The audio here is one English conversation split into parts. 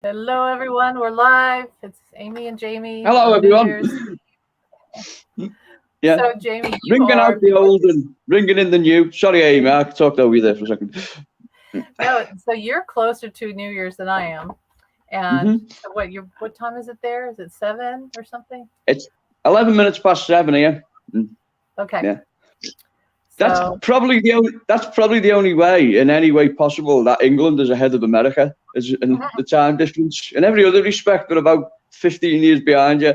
Hello, everyone. We're live. It's Amy and Jamie Hello, on New everyone. Year's. Yeah, So, Jamie, you ringing out are the old and ringing in the new. Sorry, Amy, I talked over you there for a second. no. So you're closer to New Year's than I am. And hmm so what time is it there? Is it 7 or something? It's 11 minutes past 7 here. Mm, Okay. Yeah, that's So probably the only. That's probably the only way, in any way possible, that England is ahead of America, is in the time difference. In every other respect, they're about 15 years behind you.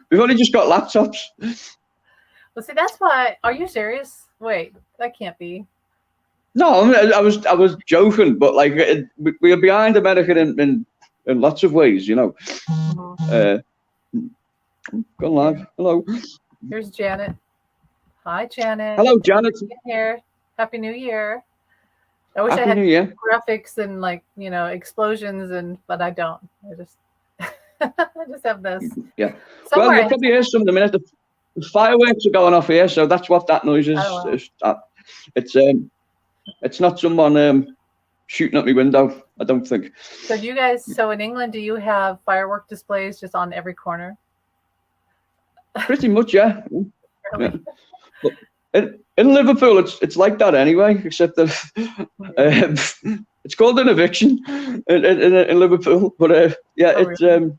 We've only just got laptops. well, see, that's why. Are you serious? Wait, that can't be. No, I was joking, but like we are behind America in lots of ways, you know. Mhm. Uh, Go Okay. live. Hello. Here's Janet. Hi, Janet. Hello, Janet. Being here. Happy New Year. I wish I Happy had New Year. graphics and explosions but I don't. I just I just have this. Yeah. Well, Somewhere I you'll have probably hear some in a minute. The fireworks are going off here, so that's what that noise oh is. well. It's not someone shooting at my window. I don't think. So in England do you have firework displays just on every corner? Pretty much, yeah. Yeah. Really? But in Liverpool, it's like that anyway, except that it's called an eviction in Liverpool. But yeah, Oh it's really?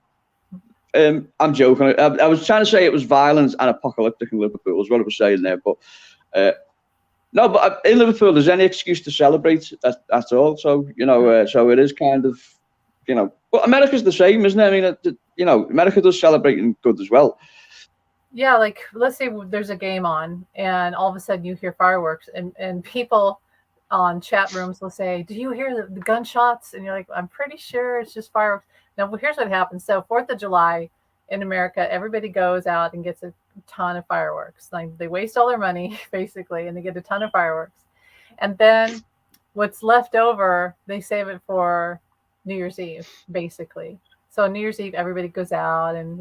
I'm joking. I was trying to say it was violent and apocalyptic in Liverpool, is what I was saying there. But uh, no, but in Liverpool, there's any excuse to celebrate at all. So so it is kind of, But America's the same, isn't it? I mean, America does celebrating good as well. Yeah, like let's say there's a game on and all of a sudden you hear fireworks and people on chat rooms will say, "Do you hear the gunshots?" And you're like, "I'm pretty sure it's just fireworks." Now, well, here's what happens. So, 4th of July in America, everybody goes out and gets a ton of fireworks. Like they waste all their money basically and they get a ton of fireworks. And then what's left over, they save it for New Year's Eve basically. So, on New Year's Eve, everybody goes out and,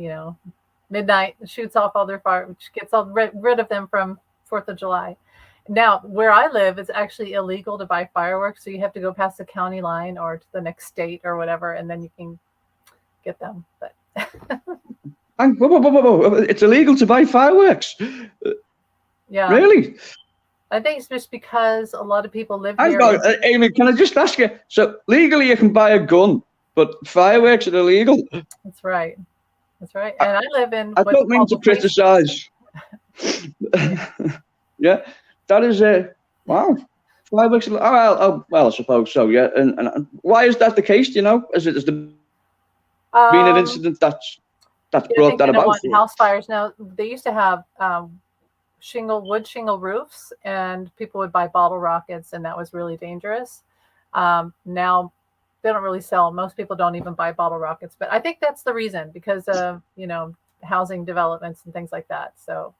midnight shoots off all their fire, which gets all rid of them from 4th of July. Now, where I live, it's actually illegal to buy fireworks, so you have to go past the county line or to the next state or whatever, and then you can get them. But Whoa. It's illegal to buy fireworks. yeah, Really? I think it's just because a lot of people live Hang here. on, Amy, can I just ask you? So legally you can buy a gun, but fireworks are illegal. That's right. That's right. And I live in I what's don't mean called to the Waste. criticize. Yeah, that is wow. Fireworks. Well, I suppose so. Yeah, and why is that the case? Do you know? Has there been an Um, incident that's I brought think that you don't about? want house fires. Now, they used to have wood shingle roofs, and people would buy bottle rockets, and that was really dangerous. Now they don't really sell. Most people don't even buy bottle rockets, but I think that's the reason because of housing developments and things like that. So,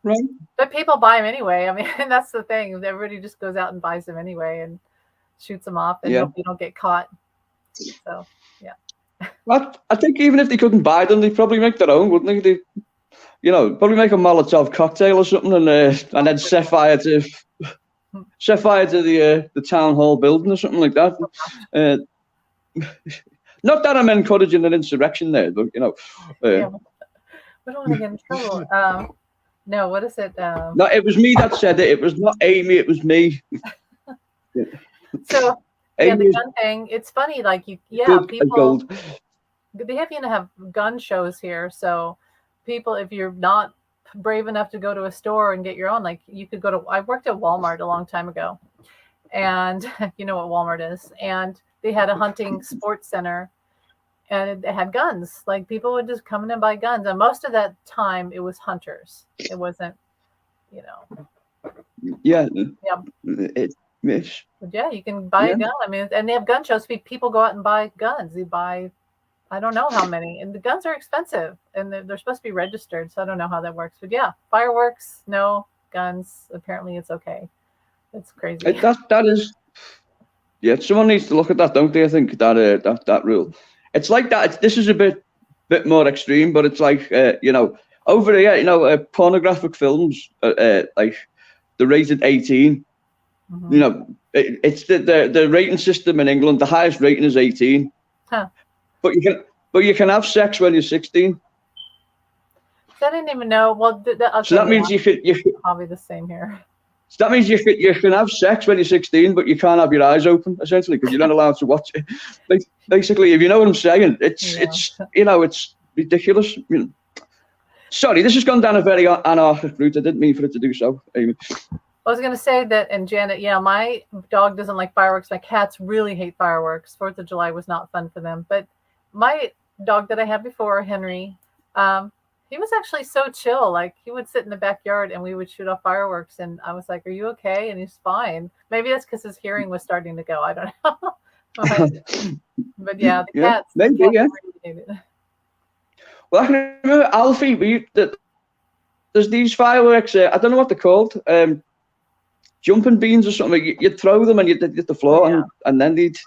Right. but people buy them anyway. I mean, that's the thing. Everybody just goes out and buys them anyway and shoots them off, and Yeah. hope you don't get caught. So, yeah. I think even if they couldn't buy them, they'd probably make their own, wouldn't they? Probably make a Molotov cocktail or something, and then set fire to the town hall building or something like that. Not that I'm encouraging an insurrection there, but Yeah, we don't want to get in trouble. No, what is it? no, it was me that said it. It was not Amy. It was me. So yeah, the gun thing. It's funny, like people gold. they have gun shows here. So people, if you're not brave enough to go to a store and get your own, like you could go to. I worked at Walmart a long time ago, and you know what Walmart is, and they had a hunting sports center. And it had guns. Like people would just come in and buy guns, and most of that time it was hunters. It wasn't, Yeah. Yeah. But yeah, you can buy a gun. I mean, and they have gun shows. People go out and buy guns. They buy, I don't know how many, and the guns are expensive, and they're supposed to be registered. So I don't know how that works. But yeah, fireworks, no guns. Apparently, it's okay. It's crazy. That is. Yeah, someone needs to look at that, don't they? I think that rule. It's like that. This is a bit more extreme, but it's like over here, pornographic films, like they're rated 18, You know, it's the rating system in England. The highest rating is 18. Huh. But you can have sex when you're 16. I didn't even know. Well, okay, so that means you could probably the same here. So that means you can have sex when you're 16, but you can't have your eyes open, essentially, because you're not allowed to watch it. Basically, if you know what I'm saying, it's ridiculous. You know. Sorry, this has gone down a very anarchic route. I didn't mean for it to do so, Amy. I was going to say that, and Janet, my dog doesn't like fireworks. My cats really hate fireworks. 4th of July was not fun for them. But my dog that I had before, Henry, he was actually so chill. Like, he would sit in the backyard and we would shoot off fireworks. And I was like, are you okay? And he's fine. Maybe that's because his hearing was starting to go. I don't know. but yeah, the cats. Maybe, the cats yeah. really hate it. Well, I can remember, Alfie, there's these fireworks, I don't know what they're called, jumping beans or something. You'd throw them and you'd hit the floor and then they'd,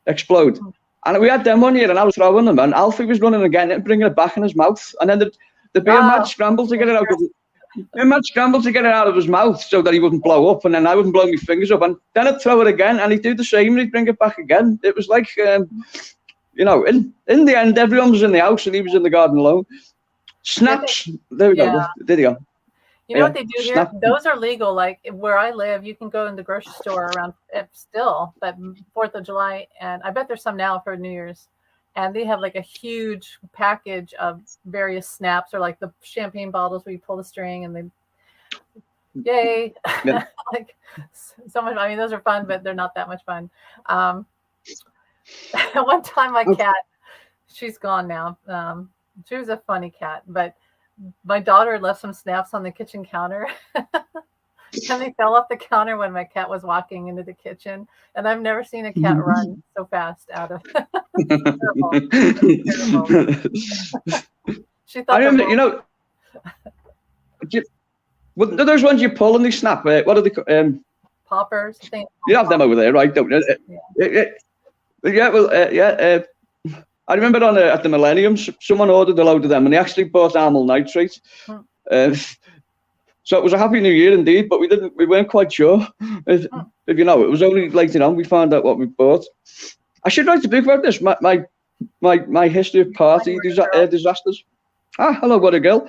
explode. And we had them one year and I was throwing them and Alfie was running again and bringing it back in his mouth. And then there'd be a mad scramble to get it out of his mouth so that he wouldn't blow up, and then I wouldn't blow my fingers up, and then I'd throw it again and he'd do the same and he'd bring it back again. It was like, in the end, everyone was in the house and he was in the garden alone. Snaps. There we go. There you go. You know what they do here? Those are legal. Like where I live, you can go in the grocery store around still, but 4th of July, and I bet there's some now for New Year's. And they have like a huge package of various snaps, or like the champagne bottles where you pull the string and they, yay. Yeah. Like so much. I mean, those are fun, but they're not that much fun. One time my cat, she's gone now. She was a funny cat, but my daughter left some snaps on the kitchen counter and they fell off the counter when my cat was walking into the kitchen. And I've never seen a cat run so fast out of terrible. She thought, I remember, those ones you pull and they snap. What are they? Poppers. You have them over there, right? Don't you? Yeah. Well, I remember at the Millennium, someone ordered a load of them, and they actually bought amyl nitrate. So it was a happy New Year indeed, but we weren't quite sure. If it was only later on we found out what we bought. I should write a book about this. My history of party disasters. Hello, what a girl.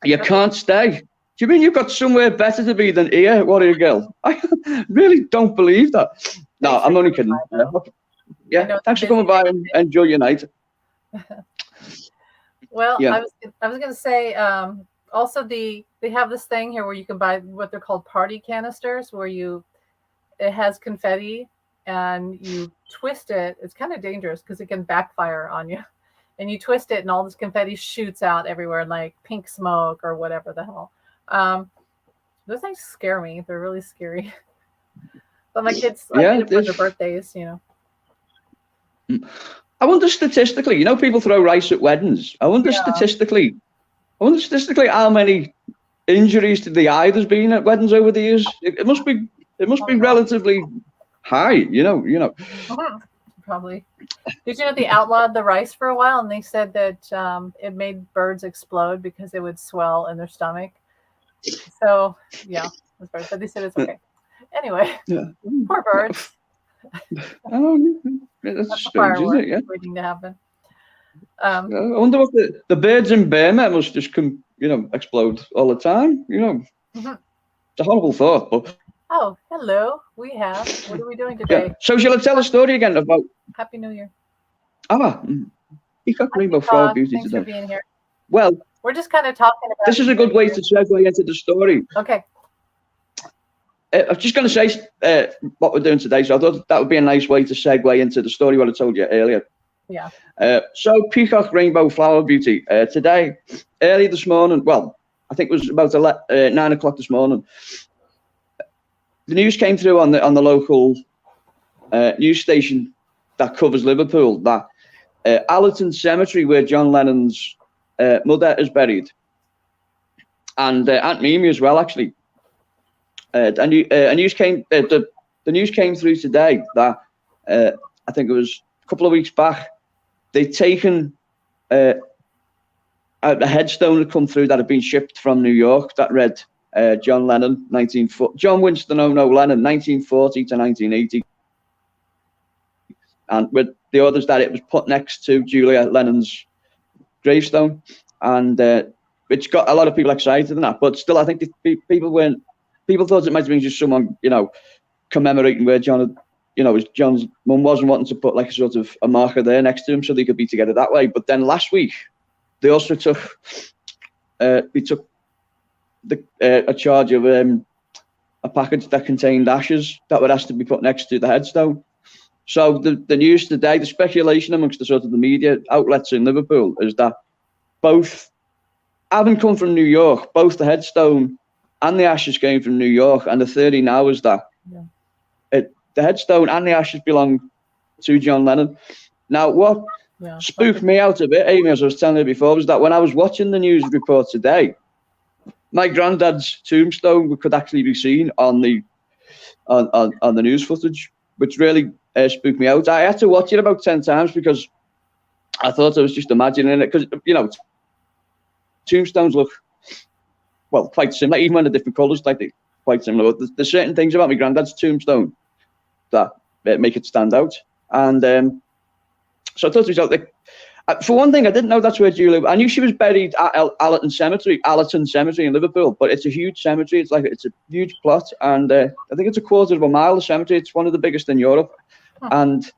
You can't stay. Do you mean you've got somewhere better to be than here, what a girl? I really don't believe that. No, I'm only kidding. Yeah, thanks for coming by and enjoy your night. Well, yeah. I was going to say, also they have this thing here where you can buy what they're called party canisters, where it has confetti and you twist it. It's kind of dangerous because it can backfire on you. And you twist it and all this confetti shoots out everywhere, like pink smoke or whatever the hell. Those things scare me. They're really scary. But my kids, I did it for their birthdays, I wonder statistically, people throw rice at weddings. I wonder statistically how many injuries to the eye there's been at weddings over the years. It must be relatively high, Probably. Did you know they outlawed the rice for a while, and they said that it made birds explode because it would swell in their stomach. So yeah, but they said it's okay. Anyway, poor birds. That's strange, isn't it? Yeah. Waiting to happen. I wonder what the birds in Burma must just explode all the time. It's a horrible thought, but. Oh, hello. What are we doing today? Yeah. So shall I tell a story again about Happy New Year? Peacock Rainbow Flower Beauty Thanks today. for being here. Well, we're just kind of talking about. This is a good way to segue into the story. Okay. I was just going to say what we're doing today, so I thought that would be a nice way to segue into the story what I told you earlier. Yeah. So Peacock Rainbow Flower Beauty today, early this morning. Well, I think it was about 9 o'clock this morning. The news came through on the local news station that covers Liverpool that Allerton Cemetery, where John Lennon's mother is buried, and Aunt Mimi as well, actually. The news came through today that I think it was a couple of weeks back. They'd taken a headstone had come through that had been shipped from New York that read John Lennon, John Winston Ono Lennon, 1940 to 1980. And with the others that it was put next to Julia Lennon's gravestone, and which got a lot of people excited and that. But still, I think people thought it might have been just someone, commemorating where John, John's mum wasn't wanting to put like a sort of a marker there next to him so they could be together that way. But then last week, they also took a charge of a package that contained ashes that were asked to be put next to the headstone. So the news today, the speculation amongst the sort of the media outlets in Liverpool is that both, having come from New York, both the headstone and the ashes came from New York, and the theory now is that the headstone and the ashes belong to John Lennon. Now, what spooked me out a bit, Amy, as I was telling you before, was that when I was watching the news report today, my granddad's tombstone could actually be seen on the news footage, which really spooked me out. I had to watch it about 10 times because I thought I was just imagining it, because tombstones look quite similar, even when they're different colours, like they're quite similar. But there's certain things about my granddad's tombstone that make it stand out, and so I thought to myself, for one thing, I didn't know that's where Julia. I knew she was buried at Allerton Cemetery in Liverpool, but it's a huge cemetery. It's a huge plot, and I think it's a quarter of a mile. The cemetery, it's one of the biggest in Europe, and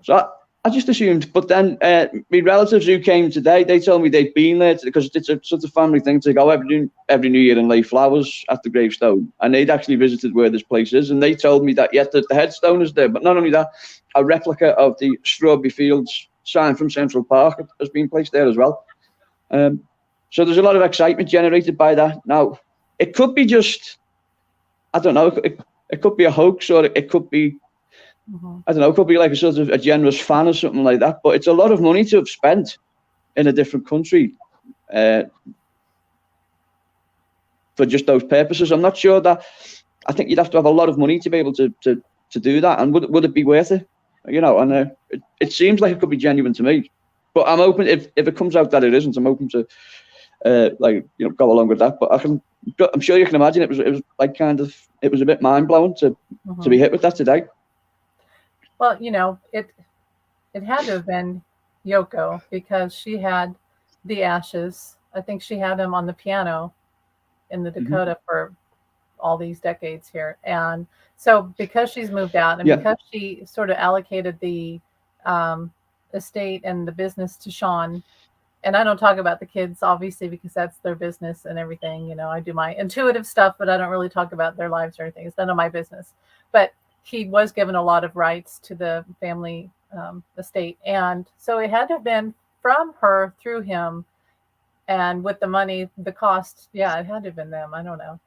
so I just assumed. But then my relatives who came today, they told me they'd been there because it's a sort of family thing to go every New Year and lay flowers at the gravestone, and they'd actually visited where this place is, and they told me that yes, the headstone is there, but not only that, a replica of the Strawberry Fields sign from Central Park has been placed there as well. So there's a lot of excitement generated by that. Now, it could be just, I don't know, it could be a hoax, or it could be, I don't know, it could be like a sort of a generous fan or something like that. But it's a lot of money to have spent in a different country for just those purposes. I'm not sure that, I think you'd have to have a lot of money to be able to do that. And would it be worth it? And it seems like it could be genuine to me, but I'm open if it comes out that it isn't. I'm open to go along with that. But I'm sure you can imagine it was like it was a bit mind blowing to be hit with that today. Well, it had to have been Yoko, because she had the ashes. I think she had them on the piano in the Dakota for all these decades here, and so because she's moved out, and because she sort of allocated the estate and the business to Sean, and I don't talk about the kids obviously because that's their business and everything. I do my intuitive stuff, but I don't really talk about their lives or anything. It's none of my business. But he was given a lot of rights to the family estate, and so it had to have been from her through him, and with the money, the cost, it had to have been them. I don't know.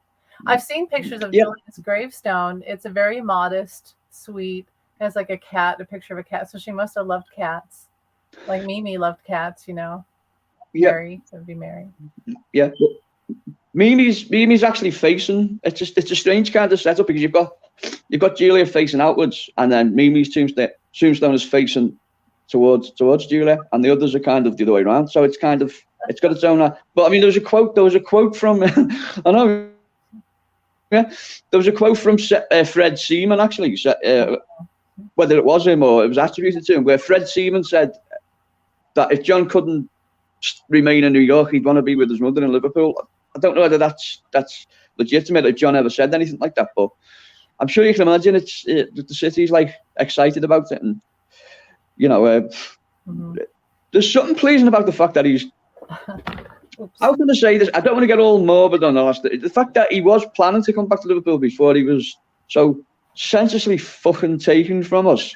I've seen pictures of Julia's gravestone. It's a very modest, sweet, has like a picture of a cat. So she must have loved cats. Like Mimi loved cats, Mary, so it'd be Mary. Yeah. Mimi's actually facing, it's a strange kind of setup, because you've got Julia facing outwards, and then Mimi's tombstone is facing towards Julia, and the others are kind of the other way around. So it's got its own, but I mean, there was a quote from, I know, there was a quote from Fred Seaman, actually, whether it was him or it was attributed to him, where Fred Seaman said that if John couldn't remain in New York, he'd want to be with his mother in Liverpool. I don't know whether that's legitimate, if John ever said anything like that, but I'm sure you can imagine the city's like excited about it, and there's something pleasing about the fact that he's. How can I say this? I don't want to get all morbid on the fact that he was planning to come back to Liverpool before he was so senselessly fucking taken from us.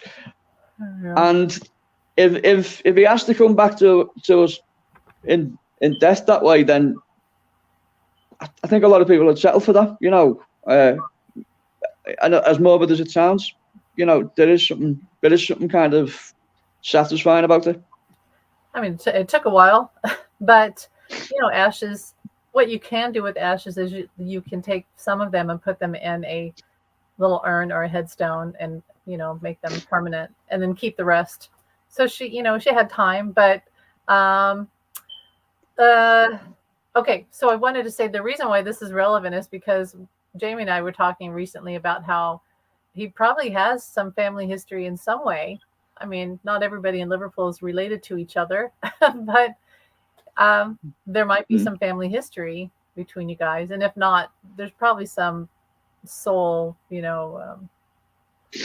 And if he has to come back to us in death that way, then I think a lot of people would settle for that. And as morbid as it sounds, there is something kind of satisfying about it. I mean, it took a while, but ashes, what you can do with ashes is you can take some of them and put them in a little urn or a headstone and, make them permanent, and then keep the rest. So she had time, but I Okay, so I wanted to say the reason why this is relevant is because Jamie and I were talking recently about how he probably has some family history in some way. I mean, not everybody in Liverpool is related to each other, but there might be Mm. some family history between you guys, and if not, there's probably some soul,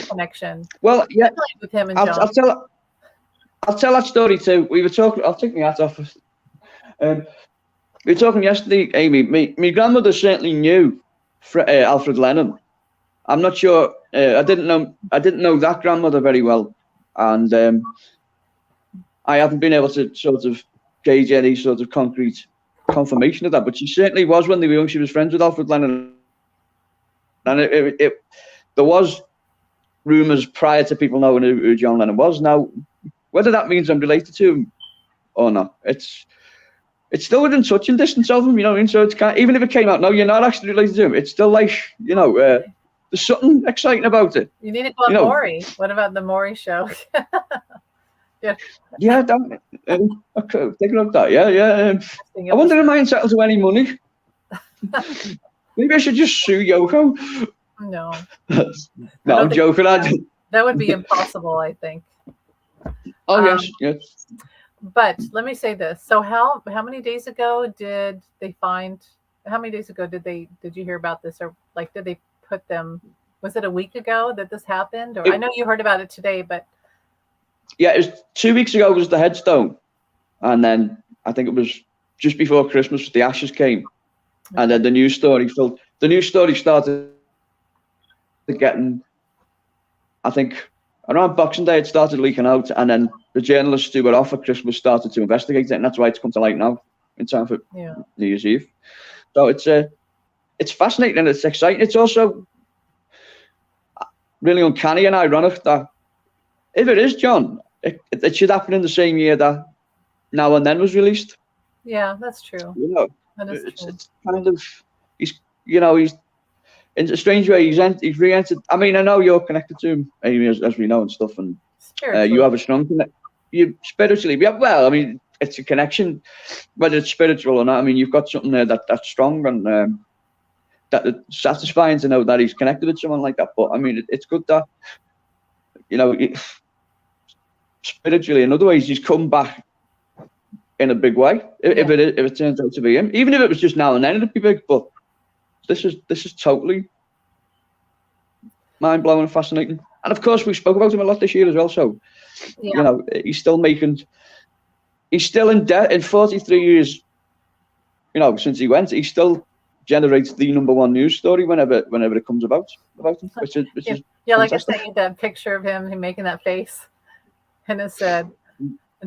connection. Well, yeah, Definitely with him and I'll, John. I'll tell I'll tell that story too. We were talking. I'll take my hat off. Um, we were talking yesterday, Amy. My grandmother certainly knew Alfred Lennon. I'm not sure. I didn't know that grandmother very well, and I haven't been able to sort of gauge any sort of concrete confirmation of that. But she certainly was when they were young. She was friends with Alfred Lennon, and there was rumours prior to people knowing who John Lennon was. Now, whether that means I'm related to him or not, it's still within touching distance of him, you know what I mean? So it's even if it came out, no, you're not actually related to him. It's still like, there's something exciting about it. You need to go on Maury. What about the Maury show? Yeah, okay, take a look at that. Yeah. I wonder if I entitled to any money. Maybe I should just sue Yoko. No. No, I'm joking. That would be impossible, I think. Oh, yes. But let me say this. So how many days ago did they find, how many days ago did you hear about this? Or like, did they put them, was it a week ago that this happened? Or I know you heard about it today, but. Yeah, it was 2 weeks ago was the headstone. And then I think it was just before Christmas, the ashes came. Okay. And then the news story started getting, I think around Boxing Day, it started leaking out. And then the journalists who were off at Christmas started to investigate it. And that's why it's come to light now in time for New Year's Eve. So it's fascinating and it's exciting. It's also really uncanny and ironic that if it is John, it should happen in the same year that Now and Then was released. Yeah, that's true. That is true. It's kind of, he's in a strange way, he's re-entered. I mean, I know you're connected to him, Amy, as we know and stuff, and you have a strong connection. You spiritually, well, I mean, it's a connection, whether it's spiritual or not. I mean, you've got something there that's strong and that it's satisfying to know that he's connected with someone like that. But I mean, it's good that spiritually, in other ways, he's come back in a big way. If it turns out to be him, even if it was just Now and Then, it'd be big. But this is totally mind blowing and fascinating. And of course, we spoke about him a lot this year as well. So he's still in debt in 43 years. Since he went, he still generates the #1 news story whenever it comes about him, which is like I sent that picture of him making that face, and it said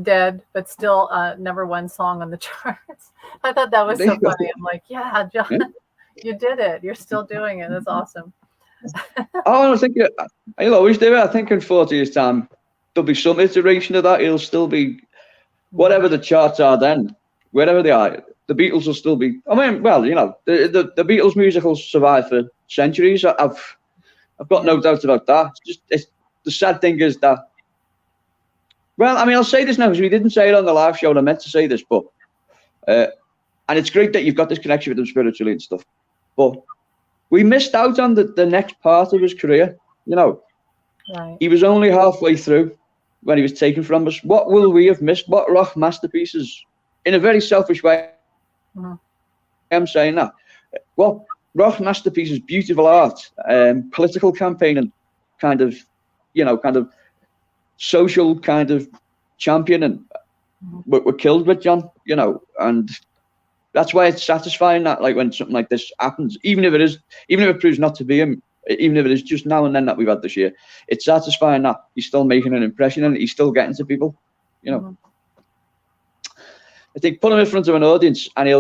dead but still #1 song on the charts. I thought that was so funny. I'm like, yeah, John, you did it. You're still doing it. That's awesome. I think he'll always do it. I think in 40 years' time there'll be some iteration of that. He'll still be whatever the charts are then, wherever they are. The Beatles will still be. I mean, well, the Beatles music will survive for centuries. I've got no doubt about that. The sad thing is that. Well, I mean, I'll say this now because we didn't say it on the live show, and I meant to say this, but and it's great that you've got this connection with him spiritually and stuff, but we missed out on the next part of his career. Right. He was only halfway through when he was taken from us. What will we have missed? What rock masterpieces? In a very selfish way, I'm saying that. What rock masterpieces, beautiful art, political campaigning, kind of social kind of championing, were killed with John. And that's why it's satisfying that, like, when something like this happens, even if it proves not to be him, even if it is just Now and Then that we've had this year, it's satisfying that he's still making an impression and he's still getting to people. I think put him in front of an audience and he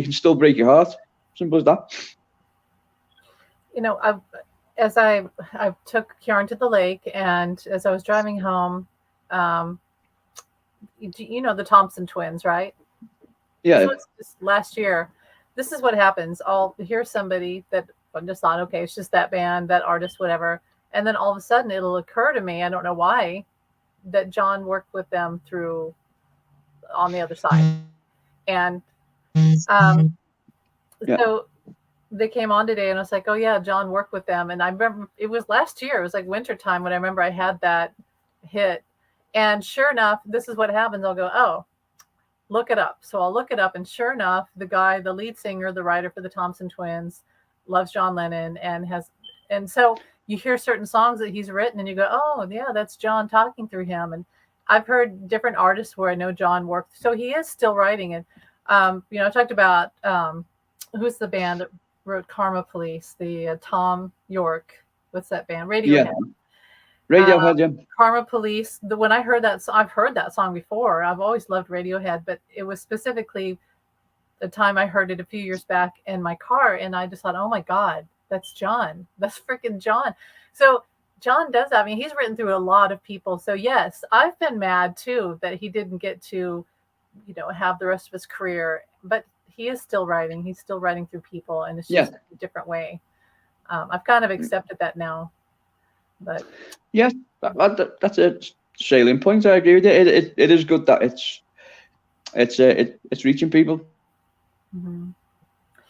can still break your heart. Simple as that. I took Kieran to the lake, and as I was driving home, the Thompson twins, right? Yeah. This was just last year. This is what happens. I'll hear somebody that I just thought, okay, it's just that band, that artist, whatever. And then all of a sudden it'll occur to me, I don't know why, that John worked with them on the other side. And Um, Yeah. So they came on today, and I was like, oh yeah, John worked with them. And I remember it was last year. It was like winter time when I remember I had that hit. And sure enough, this is what happens. I'll go, oh, look it up. So I'll look it up, and sure enough, the guy, the lead singer, the writer for the Thompson Twins, loves John Lennon and so you hear certain songs that he's written, and you go, oh yeah, that's John talking through him. And I've heard different artists where I know John worked, so he is still writing. And I talked about who's the band that wrote Karma Police, the Tom York. What's that band? Yeah. Radiohead. Radiohead, yeah. Karma Police. When I heard that, I've heard that song before. I've always loved Radiohead, but it was specifically the time I heard it a few years back in my car, and I just thought, oh my God, that's John. That's freaking John. So John does that. I mean, he's written through a lot of people. So yes, I've been mad too that he didn't get to, have the rest of his career, but he is still writing. He's still writing through people, and it's just a different way. I've kind of accepted that now. But yeah, that's a salient point. I agree with you. It is good that it's reaching people. Mm-hmm.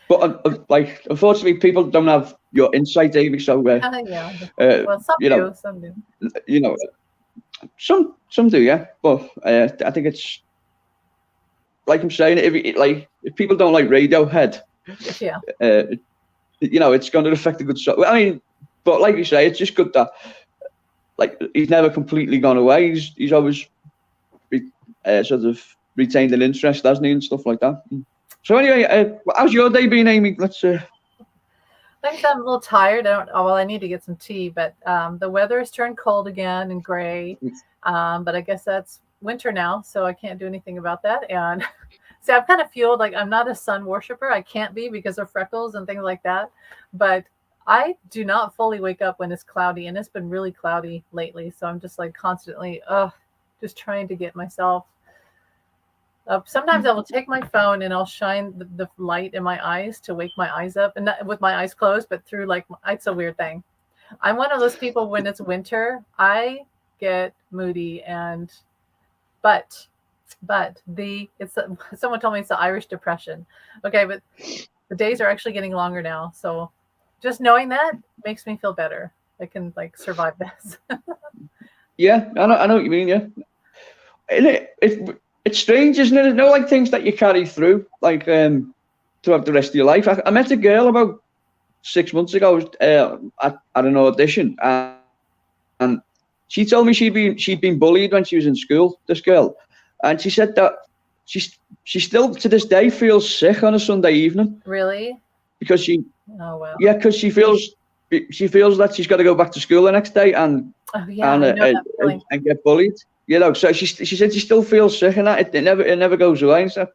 But unfortunately, people don't have your insight, Amy. So yeah. Well, some do. Some do. Some do, yeah. But I think it's like I'm saying. If people don't like Radiohead, yeah, it's going to affect a good song. I mean, but like you say, it's just good that he's never completely gone away. He's always sort of retained an interest, hasn't he, and stuff like that. So anyway, how's your day been, Amy? Let's. Like I said, I'm a little tired. I need to get some tea, but the weather has turned cold again and gray. But I guess that's winter now, so I can't do anything about that. And see, I've kind of fueled like I'm not a sun worshiper. I can't be because of freckles and things like that. But I do not fully wake up when it's cloudy, and it's been really cloudy lately. So I'm just like constantly, just trying to get myself up. Sometimes I will take my phone and I'll shine the light in my eyes to wake my eyes up, and not with my eyes closed, but through it's a weird thing. I'm one of those people when it's winter, I get moody but someone told me it's the Irish Depression. Okay, but the days are actually getting longer now, so just knowing that makes me feel better. I can survive this. Yeah, I know what you mean. Yeah, it's strange, isn't it? There's no things that you carry through throughout the rest of your life. I met a girl about 6 months ago at an audition, and she told me she'd been bullied when she was in school. This girl, and she said that she still to this day feels sick on a Sunday evening. Really? Because she. Oh wow. Yeah, because she feels that she's got to go back to school the next day and get bullied. So she said she still feels sick, and that it never goes away. So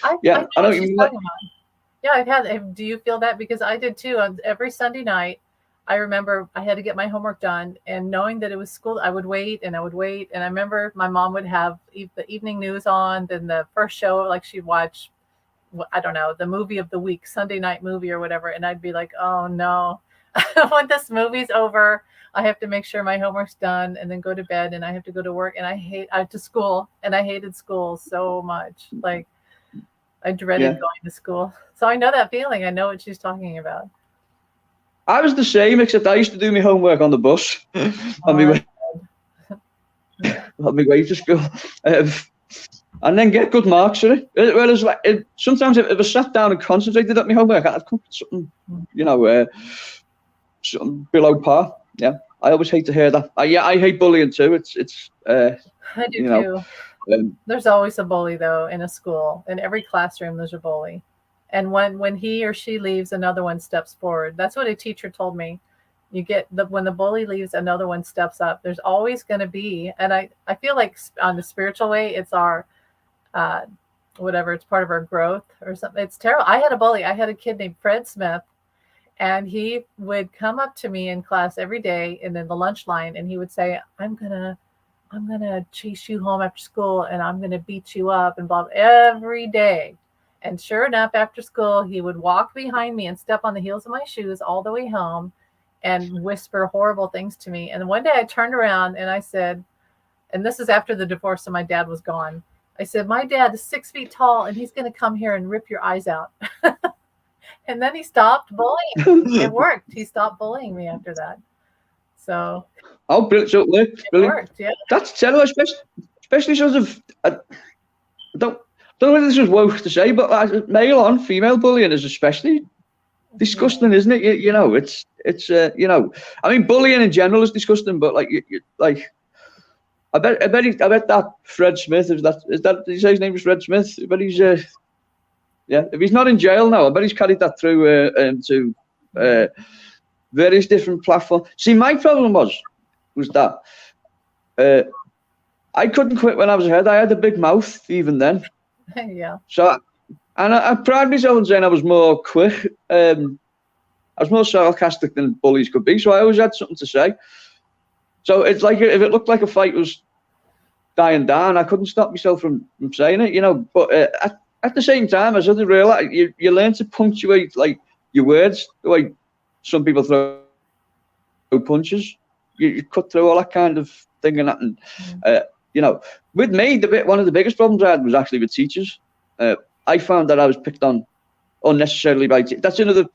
I know what she's talking about. Yeah, I've had. Do you feel that? Because I did too. On every Sunday night, I remember I had to get my homework done, and knowing that it was school, I would wait. And I remember my mom would have the evening news on, then the first show, she'd watch, I don't know, the movie of the week, Sunday night movie or whatever, and I'd be like, oh no, when this movie's over, I have to make sure my homework's done and then go to bed, and I have to go to work, and I hated school so much. I dreaded going to school. So I know that feeling. I know what she's talking about. I was the same, except I used to do my homework on the bus on my way to school, and then get good marks for it. Whereas sometimes if I sat down and concentrated at my homework, I'd come up with something, something below par. Yeah, I always hate to hear that. I hate bullying too. It's I do too. There's always a bully though in a school. In every classroom, there's a bully. And when he or she leaves, another one steps forward. That's what a teacher told me. When the bully leaves, another one steps up. There's always going to be, and I feel like on the spiritual way, it's our, it's part of our growth or something. It's terrible. I had a bully. I had a kid named Fred Smith, and he would come up to me in class every day and in the lunch line, and he would say, I'm gonna chase you home after school, and I'm gonna beat you up and blah, every day. And sure enough, after school, he would walk behind me and step on the heels of my shoes all the way home and whisper horrible things to me. And one day I turned around and I said, and this is after the divorce, so my dad was gone. I said, my dad is 6 feet tall and he's going to come here and rip your eyes out. And then he stopped bullying. It worked. He stopped bullying me after that. So. Oh, brilliant. So it worked. Brilliant. It worked, yeah. That's terrible, especially sort of, I don't know whether this was woke to say, but male on female bullying is especially disgusting, isn't it? You know, it's you know, I mean, bullying in general is disgusting, but like, I bet that Fred Smith is that did you say his name was Fred Smith? But he's yeah, if he's not in jail now, I bet he's carried that through to various different platforms. See, my problem was that I couldn't quit when I was ahead. I had a big mouth even then. Yeah. So, and I pride myself on saying I was more quick. I was more sarcastic than bullies could be. So I always had something to say. So it's like if it looked like a fight was dying down, I couldn't stop myself from saying it, you know. But at the same time, I suddenly realised you learn to punctuate like your words the way some people throw punches. You cut through all that kind of thing and that, and you know, with me, one of the biggest problems I had was actually with teachers. I found that I was picked on unnecessarily by that's another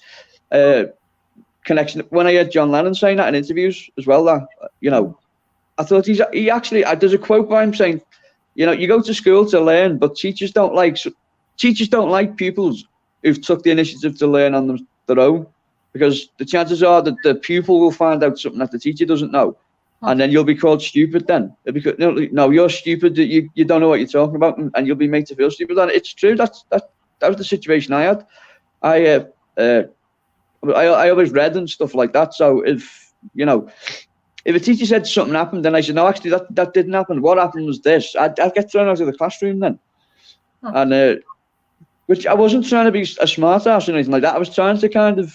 connection. When I heard John Lennon saying that in interviews as well, that you know, I thought he actually there's a quote by him saying, you know, you go to school to learn, but teachers don't like pupils who've took the initiative to learn on their own, because the chances are that the pupil will find out something that the teacher doesn't know, and then you'll be called stupid. Then because no, you're stupid. You don't know what you're talking about, and you'll be made to feel stupid. And it's true. That was the situation I had. I always read and stuff like that. So if you know, if a teacher said something happened, then I said no, actually that didn't happen. What happened was this. I'd get thrown out of the classroom then, and which I wasn't trying to be a smart ass or anything like that. I was trying to kind of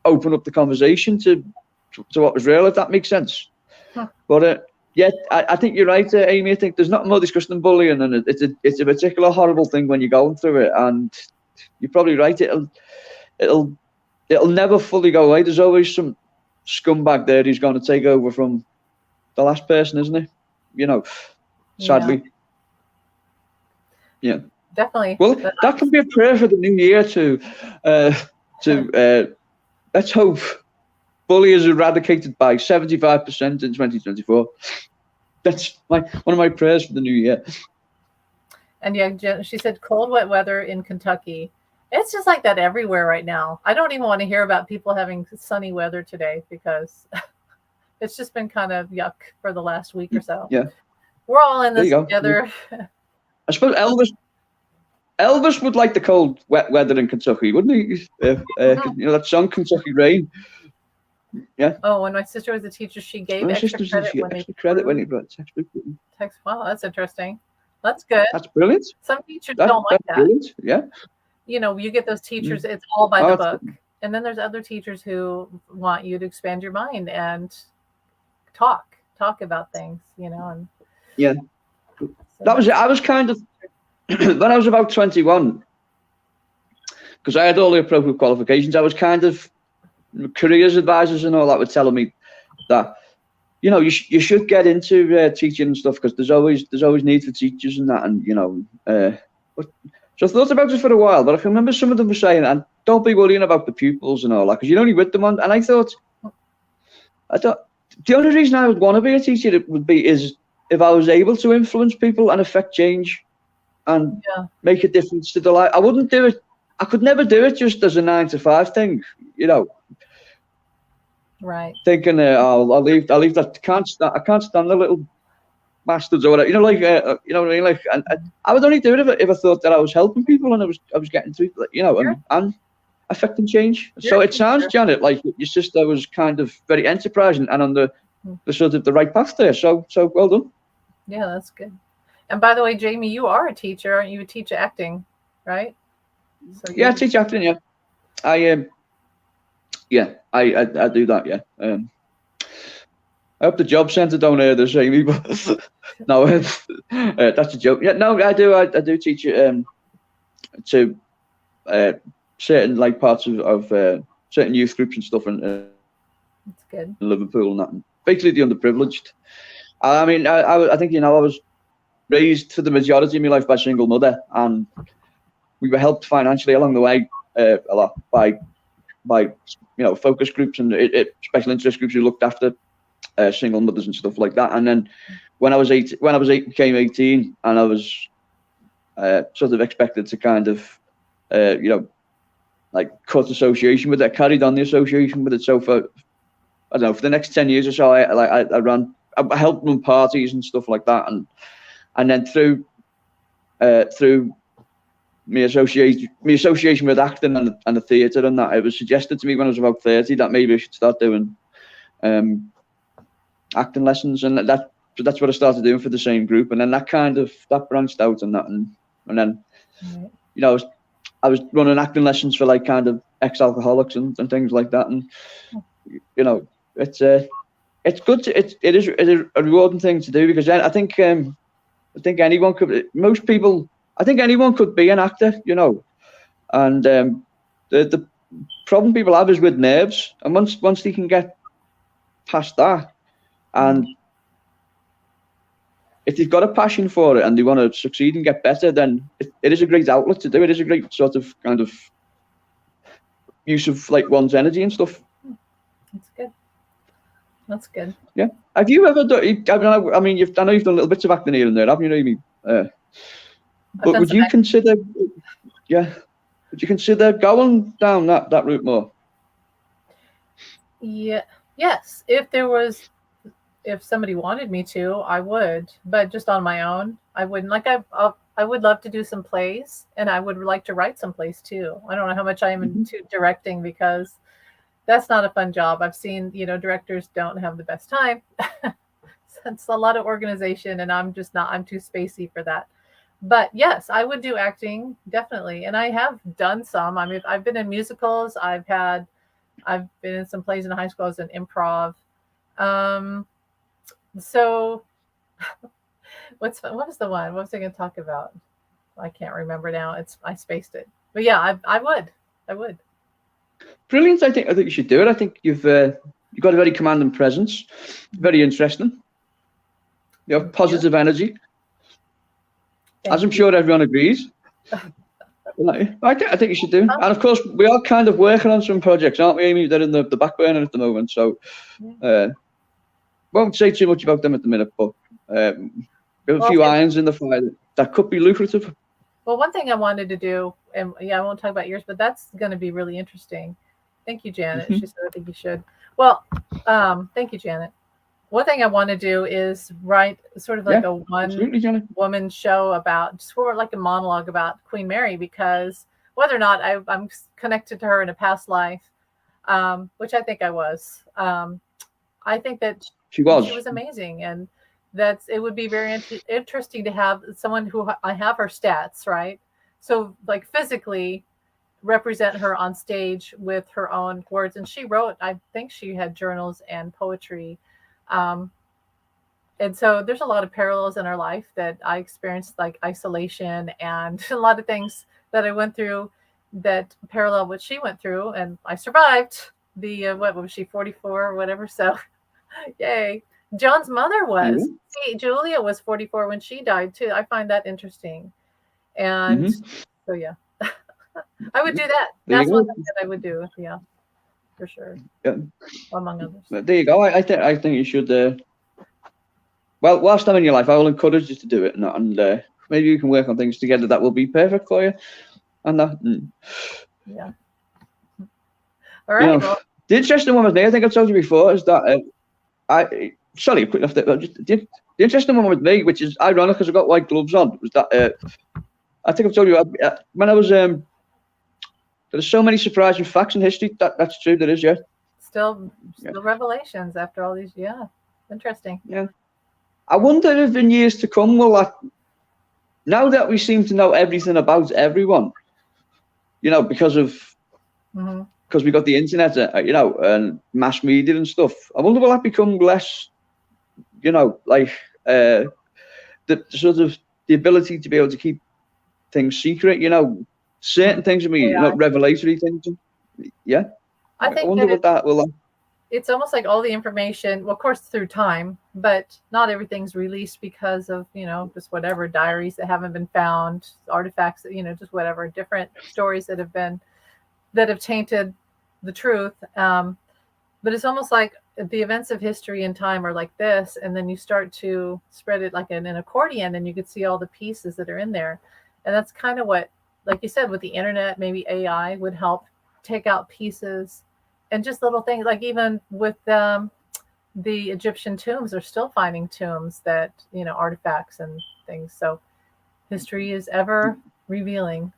open up the conversation to what was real, if that makes sense. But yeah, I think you're right, Amy. I think there's nothing more disgusting than bullying, and it's a particular horrible thing when you're going through it. And you're probably right. It'll never fully go away. There's always some scumbag there who's going to take over from the last person, isn't he? You know, sadly. Yeah. Definitely. Well, that can be a prayer for the new year to let's hope bullying is eradicated by 75% in 2024. That's one of my prayers for the new year. And yeah, she said cold, wet weather in Kentucky. It's just like that everywhere right now. I don't even want to hear about people having sunny weather today because it's just been kind of yuck for the last week or so. Yeah. We're all in this together. I suppose Elvis would like the cold, wet weather in Kentucky, wouldn't he? You know that song, Kentucky Rain. Yeah. Oh, when my sister was a teacher, she gave extra credit when he brought textbook. Wow, that's interesting. That's good. That's brilliant. Some teachers don't like that. Brilliant. Yeah. You know, you get those teachers, it's all by the book. And then there's other teachers who want you to expand your mind and talk about things, you know. And yeah. So that was it. I was kind of, when I was about 21, because I had all the appropriate qualifications, I was kind of, careers advisors and all that were telling me that, you know, you should get into teaching and stuff, because there's always need for teachers and that, and you know, so I thought about it for a while, but I can remember some of them were saying, and don't be worrying about the pupils and all that, because you're only with them on, and I thought the only reason I would want to be a teacher is if I was able to influence people and affect change and make a difference to the life. I wouldn't do it. I could never do it just as a 9-to-5 thing, you know. Right. Thinking, I'll leave that. I can't stand the little bastards or whatever. You know, like, you know what I mean? Like, and I would only do it if I thought that I was helping people and I was getting to, you know, and affecting change. So it sounds, Janet, like your sister was kind of very enterprising and on the sort of the right path there. So well done. Yeah, that's good. And by the way, Jamie, you are a teacher, aren't you? You teach acting, right? So I teach acting. Yeah, I do that. Yeah. I hope the job centre don't hear this, Amy. But no, that's a joke. Yeah, no, I do teach to certain like parts of certain youth groups and stuff, and that's good. In Liverpool and that. Basically, the underprivileged. I mean, I think, you know, I was raised for the majority of my life by a single mother, and we were helped financially along the way a lot by focus groups and special interest groups who looked after single mothers and stuff like that. And then when I became 18, and I was sort of expected to kind of like cut association with it. I carried on the association with it. So for the next 10 years or so, I helped run parties and stuff like that, and then through my association with acting and the theatre and that, it was suggested to me when I was about 30 that maybe I should start doing acting lessons, and that's what I started doing for the same group. And then that branched out and then I was running acting lessons for like kind of ex-alcoholics and things like that, and it's good. It is a rewarding thing to do, because then I think anyone could be an actor, and the problem people have is with nerves, and once they can get past that, and if they've got a passion for it and they want to succeed and get better, then it is a great outlet to do. It is a great sort of kind of use of like one's energy and stuff. That's good. Yeah. Have you ever done? I know you've done little bits of acting here and there, haven't you? Amy? But would you consider? Yeah. Would you consider going down that route more? Yeah. Yes. If somebody wanted me to, I would, but just on my own, I wouldn't. Like I would love to do some plays, and I would like to write some plays too. I don't know how much I am into directing, because that's not a fun job. I've seen, directors don't have the best time. It's a lot of organization, and I'm too spacey for that. But yes, I would do acting, definitely. And I have done some. I mean, I've been in musicals. I've been in some plays in high school as an improv. So what was the one? What was I going to talk about? I can't remember now. I spaced it. But yeah, I would. Brilliant. I think you should do it. I think you've got a very commanding presence. Very interesting. You have positive energy. As I'm sure everyone agrees. I think you should do. And of course, we are kind of working on some projects, aren't we, Amy? They're in the back burner at the moment. So won't say too much about them at the minute, but we have a few irons in the fire that could be lucrative. Well, one thing I wanted to do, and I won't talk about yours, but that's going to be really interesting. Thank you, Janet. She said, I think you should. Well, thank you, Janet. One thing I want to do is write sort of like a one-woman show about, sort of like a monologue about Queen Mary, because whether or not I'm connected to her in a past life, which I think I was, I think that she was amazing, and it would be very interesting to have someone who I have her stats, right? So like physically represent her on stage with her own words. And she wrote, I think she had journals and poetry. And so there's a lot of parallels in our life that I experienced, like isolation and a lot of things that I went through that parallel what she went through. And I survived what was she, 44 or whatever? So yay. Joan's mother was. See, Julia was 44 when she died too. I find that interesting. And so, yeah, I would do that. That's one thing that I would do. Yeah, for sure. Yeah. Among others. There you go. I think you should. Well, whilst I'm in your life, I will encourage you to do it, and maybe you can work on things together that will be perfect for you. And that. Yeah. All right. The interesting one with me, I think I've told you before, is that sorry, quick enough. The interesting one with me, which is ironic because I've got white gloves on, was that I think I've told you when I was there's so many surprising facts in history. That's true. There is, yeah. Still revelations after all these. Yeah, interesting. Yeah, I wonder if in years to come now that we seem to know everything about everyone, because we got the internet, and mass media and stuff. I wonder will that become less, like the sort of the ability to be able to keep things secret, certain things. I mean, revelatory things. Yeah. I think wonder what that will. it's almost like all the information, well, of course, through time, but not everything's released because of, just whatever diaries that haven't been found, artifacts, just whatever different stories that have tainted the truth. But it's almost like the events of history and time are like this, and then you start to spread it like an accordion, and you could see all the pieces that are in there. And that's kind of what, like you said, with the internet, maybe AI would help take out pieces and just little things. Like even with the Egyptian tombs, they're still finding tombs that, artifacts and things. So history is ever revealing.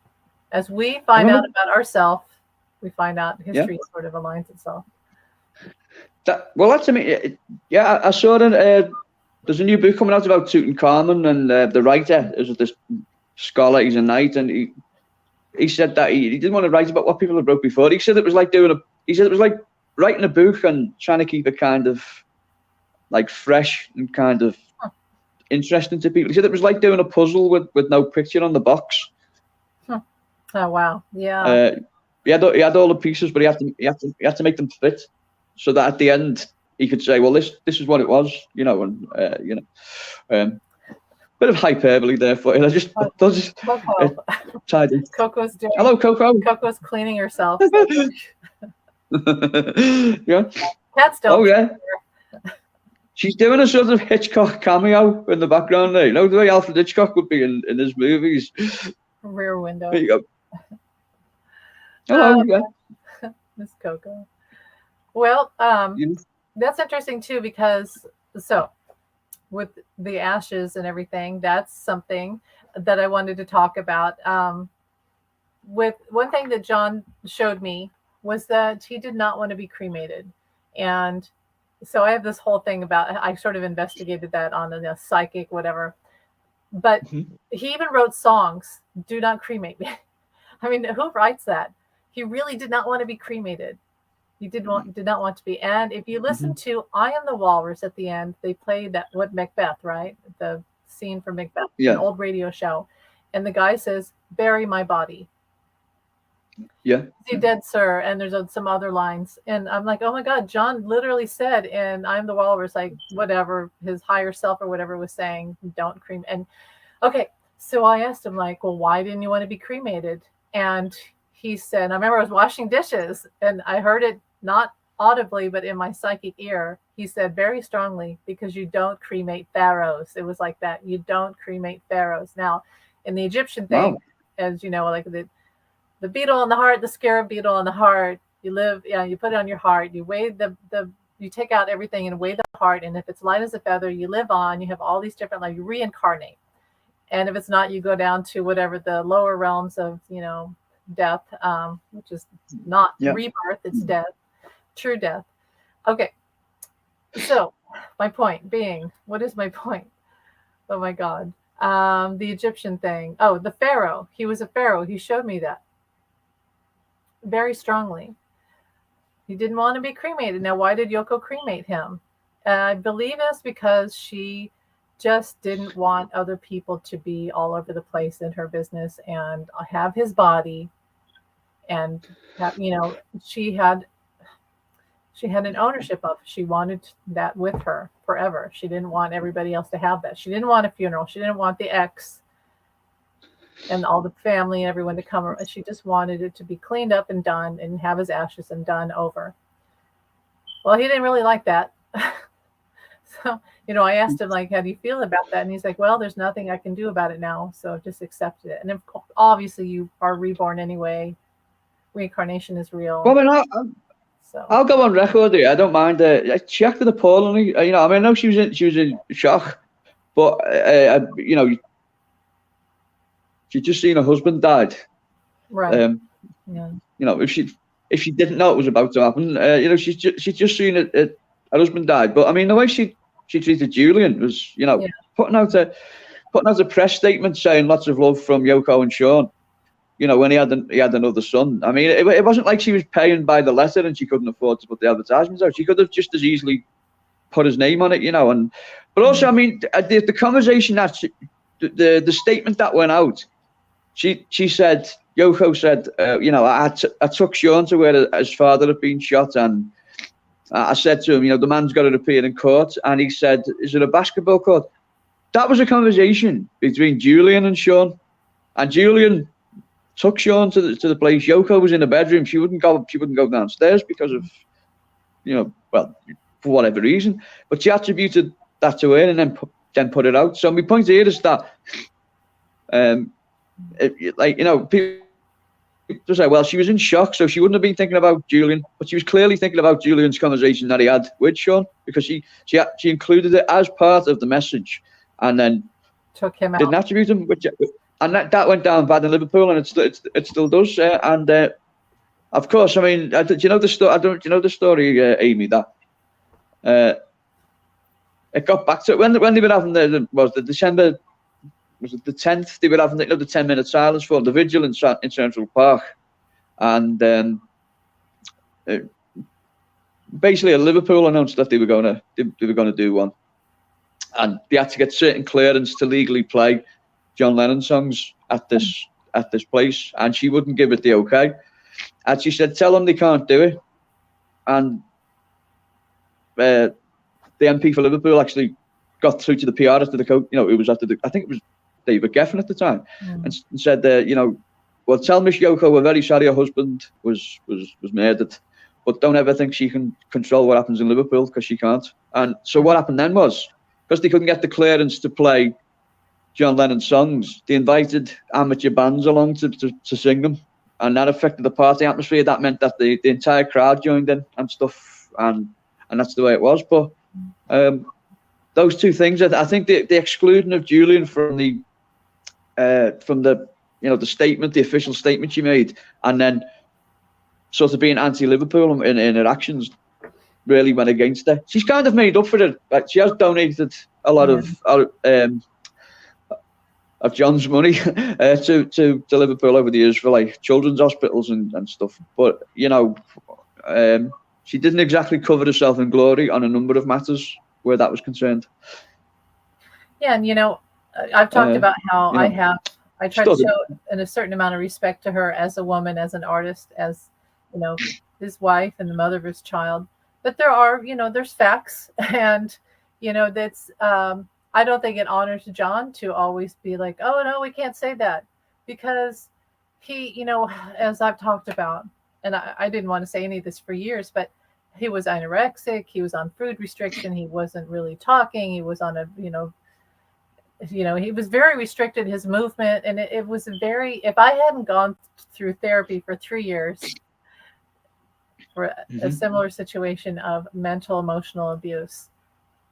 As we find out about ourselves, we find out history sort of aligns itself. That's, I mean, yeah, I saw that there's a new book coming out about Tutankhamun, and the writer is this scholar, he's a knight, and he said that he didn't want to write about what people had wrote before. He said it was like writing a book and trying to keep it kind of like fresh and kind of interesting to people. He said it was like doing a puzzle with no picture on the box. Oh wow, yeah. He had all the pieces, but he had to make them fit, so that at the end he could say, well, this is what it was, and bit of hyperbole there for you. Coco's doing. Hello, Coco. Coco's cleaning herself. Yeah. Cats don't. Oh yeah. She's doing a sort of Hitchcock cameo in the background there. The way Alfred Hitchcock would be in his movies. Rear window. There you go. Hello, yeah. Miss Coco. Well, that's interesting too, because with the ashes and everything, that's something that I wanted to talk about. With one thing that John showed me was that he did not want to be cremated. And so I have this whole thing about, I sort of investigated that on a psychic, whatever. But he even wrote songs, "Do not cremate me." I mean, who writes that? He really did not want to be cremated. He did not want to be. And if you listen to "I Am the Walrus" at the end, they played Macbeth, right? The scene from Macbeth, an old radio show. And the guy says, "Bury my body." Yeah. "You dead, sir." And there's some other lines. And I'm like, oh my God, John literally said in "I Am the Walrus," like whatever his higher self or whatever was saying, don't cremate. And okay, so I asked him, like, well, why didn't you want to be cremated? And he said, I remember I was washing dishes and I heard it not audibly, but in my psychic ear. He said very strongly, because you don't cremate pharaohs. It was like that. You don't cremate pharaohs. Now, in the Egyptian thing, as you know, like the beetle on the heart, the scarab beetle on the heart, you put it on your heart. You weigh you take out everything and weigh the heart. And if it's light as a feather, you live on. You have all these different, like, you reincarnate. And if it's not, you go down to whatever the lower realms of, death, which is not rebirth, it's death, true death. Okay. So my point being, what is my point? Oh my God. The Egyptian thing. Oh, the pharaoh. He was a pharaoh. He showed me that very strongly. He didn't want to be cremated. Now, why did Yoko cremate him? I believe it's because she just didn't want other people to be all over the place in her business and have his body. And she had an ownership of. She wanted that with her forever. She didn't want everybody else to have that. She didn't want a funeral. She didn't want the ex and all the family and everyone to come. She just wanted it to be cleaned up and done and have his ashes and done over. Well, he didn't really like that. So, I asked him, like, how do you feel about that? And he's like, well, there's nothing I can do about it now. So just accept it. And obviously you are reborn anyway. Reincarnation is real. Well, I'll go on record here. I don't mind. She acted appallingly. I know she was in shock, but she'd just seen her husband died. Right. If she didn't know it was about to happen, she'd just seen it. Her husband died. But I mean, the way she treated Julian was, putting out a press statement saying lots of love from Yoko and Sean. When he had another son. I mean, it wasn't like she was paying by the letter and she couldn't afford to put the advertisements out. She could have just as easily put his name on it, But also, I mean, the conversation the statement that went out, Yoko said, I took Sean to where his father had been shot, and I said to him, the man's got to appear in court, and he said, "Is it a basketball court?" That was a conversation between Julian and Sean, and Julian took Sean to the place. Yoko was in the bedroom. She wouldn't go downstairs because of, well, for whatever reason. But she attributed that to her and then put it out. So my point here is that, people just say, well, she was in shock, so she wouldn't have been thinking about Julian, but she was clearly thinking about Julian's conversation that he had with Sean, because she included it as part of the message, and then took him out. Didn't attribute him, and that went down bad in Liverpool, and it still does. Of course, I mean, do you know the story? Do you know the story, Amy? That it got back to when they were having the December. Was it the 10th? They were having the 10-minute silence for the vigil in Central Park, and basically Liverpool announced that they were going to do one, and they had to get certain clearance to legally play John Lennon songs at this place, and she wouldn't give it the okay, and she said, "Tell them they can't do it," and the MP for Liverpool actually got through to the PR after it was after I think it was David Geffen at the time, and said, well, tell Miss Yoko we're very sorry her husband was murdered, but don't ever think she can control what happens in Liverpool, because she can't. And so what happened then was, because they couldn't get the clearance to play John Lennon songs, they invited amateur bands along to sing them, and that affected the party atmosphere. That meant that the entire crowd joined in and stuff, and that's the way it was. But those two things, I think the excluding of Julian from the the statement, the official statement she made, and then sort of being anti-Liverpool in her actions, really went against her. She's kind of made up for it. Like, she has donated a lot of John's money to Liverpool over the years for like children's hospitals and stuff. But she didn't exactly cover herself in glory on a number of matters where that was concerned. Yeah, and I've talked about how I try to show a certain amount of respect to her as a woman, as an artist, as his wife and the mother of his child. But there are, there's facts, and that's I don't think it honors John to always be like, oh no, we can't say that, because he, as I've talked about, and I didn't want to say any of this for years, but he was anorexic, he was on food restriction, he wasn't really talking, he was on a, he was very restricted, his movement, and it was if I hadn't gone through therapy for 3 years for a similar situation of mental, emotional abuse,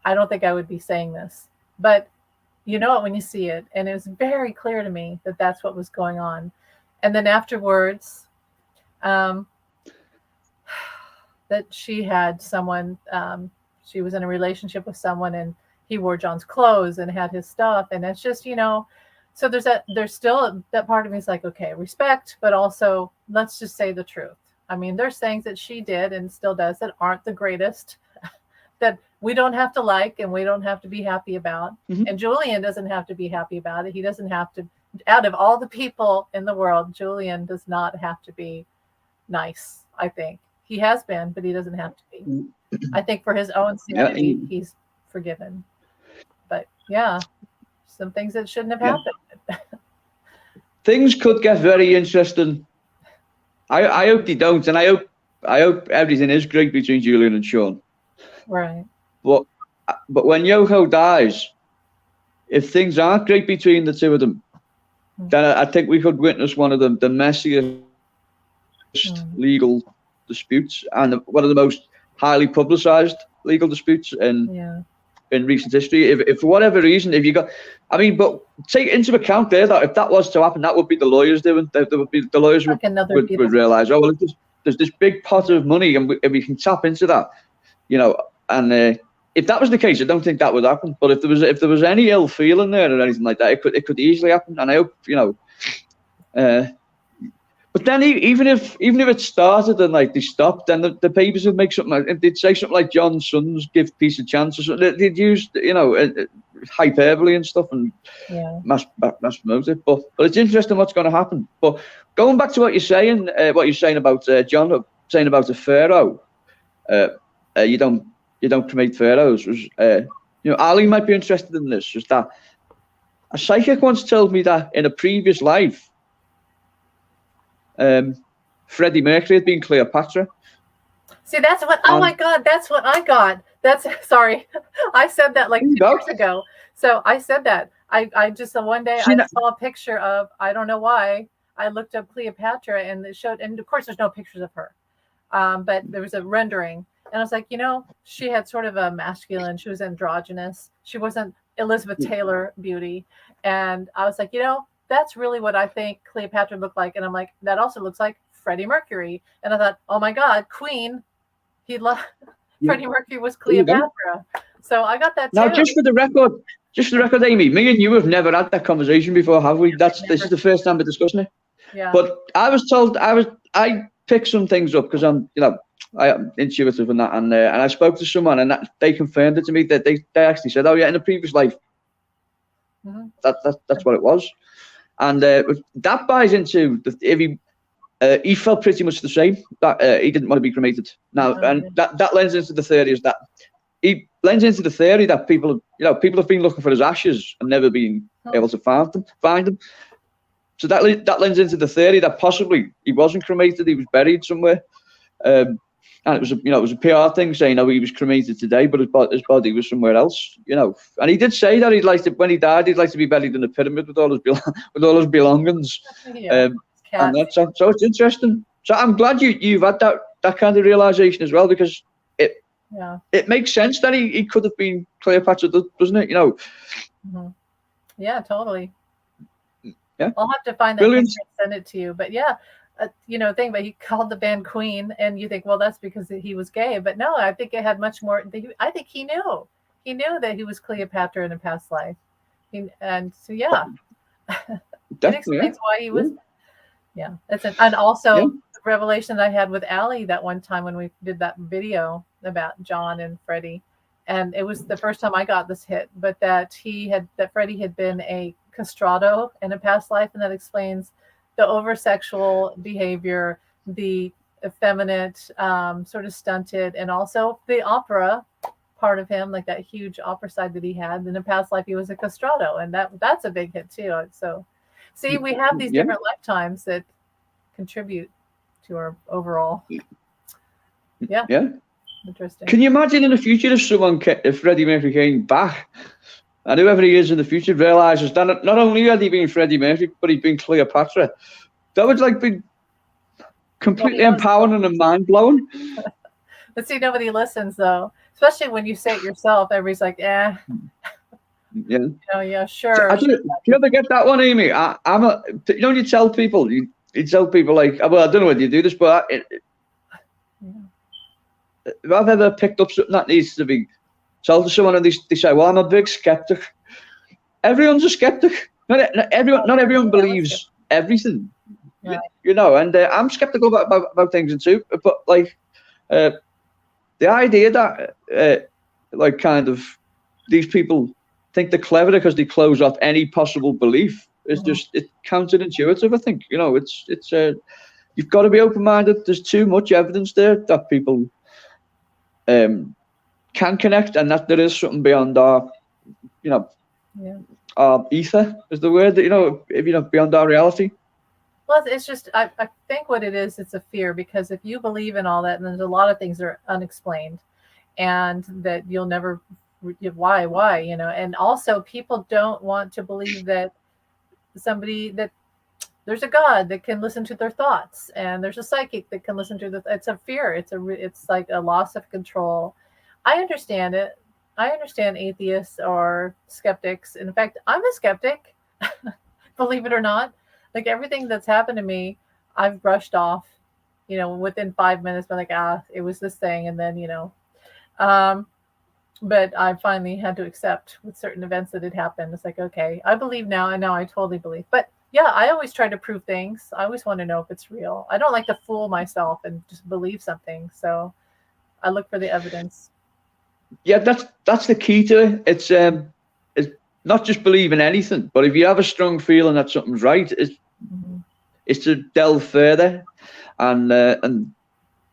I don't think I would be saying this. But you know it when you see it, and it was very clear to me that that's what was going on. And then afterwards, that she had someone, she was in a relationship with someone, and he wore John's clothes and had his stuff. And it's just, so there's still that part of me is like, okay, respect, but also let's just say the truth. I mean, there's things that she did and still does that aren't the greatest, that we don't have to like, and we don't have to be happy about. And Julian doesn't have to be happy about it. He doesn't have to, out of all the people in the world, Julian does not have to be nice, I think. He has been, but he doesn't have to be. I think for his own sanity, he's forgiven. But yeah, some things that shouldn't have happened. Things could get very interesting. I hope they don't, and I hope everything is great between Julian and Sean. Right. But when Yoko dies, if things aren't great between the two of them, then I think we could witness one of the messiest legal disputes, and one of the most highly publicized legal disputes in recent history. If for whatever reason, but take into account there that if that was to happen, that would be the lawyers doing. There would be the lawyers like would realize, oh well, there's this big pot of money, and we can tap into that, And if that was the case, I don't think that would happen. But if there was any ill feeling there or anything like that, it could easily happen. And I hope But then even if it started and like they stopped, then the papers would make something. They'd say something like John's sons give peace a chance or something. They'd use hyperbole and stuff and mass promote it. But it's interesting what's going to happen. But going back to what you're saying about John saying about the pharaoh. you don't cremate pharaohs. Was Ali might be interested in this. Was that a psychic once told me that in a previous life, Freddie Mercury had been Cleopatra. See, that's what. Oh my God, that's what I got. That's sorry, I said that like 2 years ago. So I said that. I just one day I saw a picture of, I don't know why, I looked up Cleopatra and it showed, and of course there's no pictures of her, but there was a rendering, and I was like, she had sort of a masculine. She was androgynous. She wasn't Elizabeth Taylor beauty, and I was like, that's really what I think Cleopatra looked like, and I'm like, that also looks like Freddie Mercury, and I thought, oh my God, Queen, Freddie Mercury was Cleopatra. So I got that too. Now, just for the record, Amy, me and you have never had that conversation before, have we? This is the first time we're discussing it. Yeah. But I was told I picked some things up because I'm I am intuitive in that, and I spoke to someone and they confirmed it to me that they actually said, oh yeah, in a previous life, that's what it was, and that buys into he felt pretty much the same, that he didn't want to be cremated now, and that lends into the theory that people have been looking for his ashes and never been able to find them. So that lends into the theory that possibly he wasn't cremated; he was buried somewhere, and it was a PR thing saying, he was cremated today, but his body was somewhere else, And he did say that when he died, he'd like to be buried in a pyramid with all his belongings. And so it's interesting. So I'm glad you've had that kind of realization as well, because it makes sense that he could have been Cleopatra, doesn't it? Yeah, totally. Yeah, I'll have to find that picture and send it to you. But thing, but he called the band Queen, and you think, well, that's because he was gay. But no, I think it had much more. I think he knew that he was Cleopatra in a past life, and so that explains why he was. Yeah, and also the revelation that I had with Ali that one time when we did that video about John and Freddie, and it was the first time I got this hit, but that Freddie had been a castrato in a past life, and that explains the over-sexual behavior, the effeminate, sort of stunted, and also the opera part of him, like that huge opera side that he had. In a past life, he was a castrato, and that's a big hit too. So, see, we have these different lifetimes that contribute to our overall. Yeah. Yeah. Interesting. Can you imagine in the future if Freddie Mercury came back, and whoever he is in the future realizes that not only had he been Freddie Mercury, but he'd been Cleopatra? That would be completely empowering and mind-blowing. But see, nobody listens, though. Especially when you say it yourself, everybody's like, Yeah. Yeah, sure. Do you ever get that one, Amy? You tell people, you tell people like, well, I don't know whether you do this, but if I've ever picked up something that needs to be told to someone and they say, well, I'm a big skeptic. Everyone's a skeptic. Not everyone believes everything, and I'm skeptical about things too. But the idea that kind of these people think they're clever because they close off any possible belief is just it's counterintuitive. I think it's you've got to be open-minded. There's too much evidence there that people can connect, and that there is something beyond our our ether is the word that beyond our reality. Well, it's just I think what it is, it's a fear, because if you believe in all that, and there's a lot of things that are unexplained, and that you'll never why and also people don't want to believe that that there's a God that can listen to their thoughts, and there's a psychic that can listen to it's a fear. It's like a loss of control. I understand it. I understand atheists or skeptics. In fact, I'm a skeptic, believe it or not. Like everything that's happened to me, I've brushed off, within 5 minutes, but like, it was this thing. And then, but I finally had to accept with certain events that had happened. It's like, okay, I believe now. And now I totally believe. But yeah, I always try to prove things. I always want to know if it's real. I don't like to fool myself and just believe something. So I look for the evidence. Yeah, that's the key to it. It's not just believing anything, but if you have a strong feeling that something's right, it's to delve further, and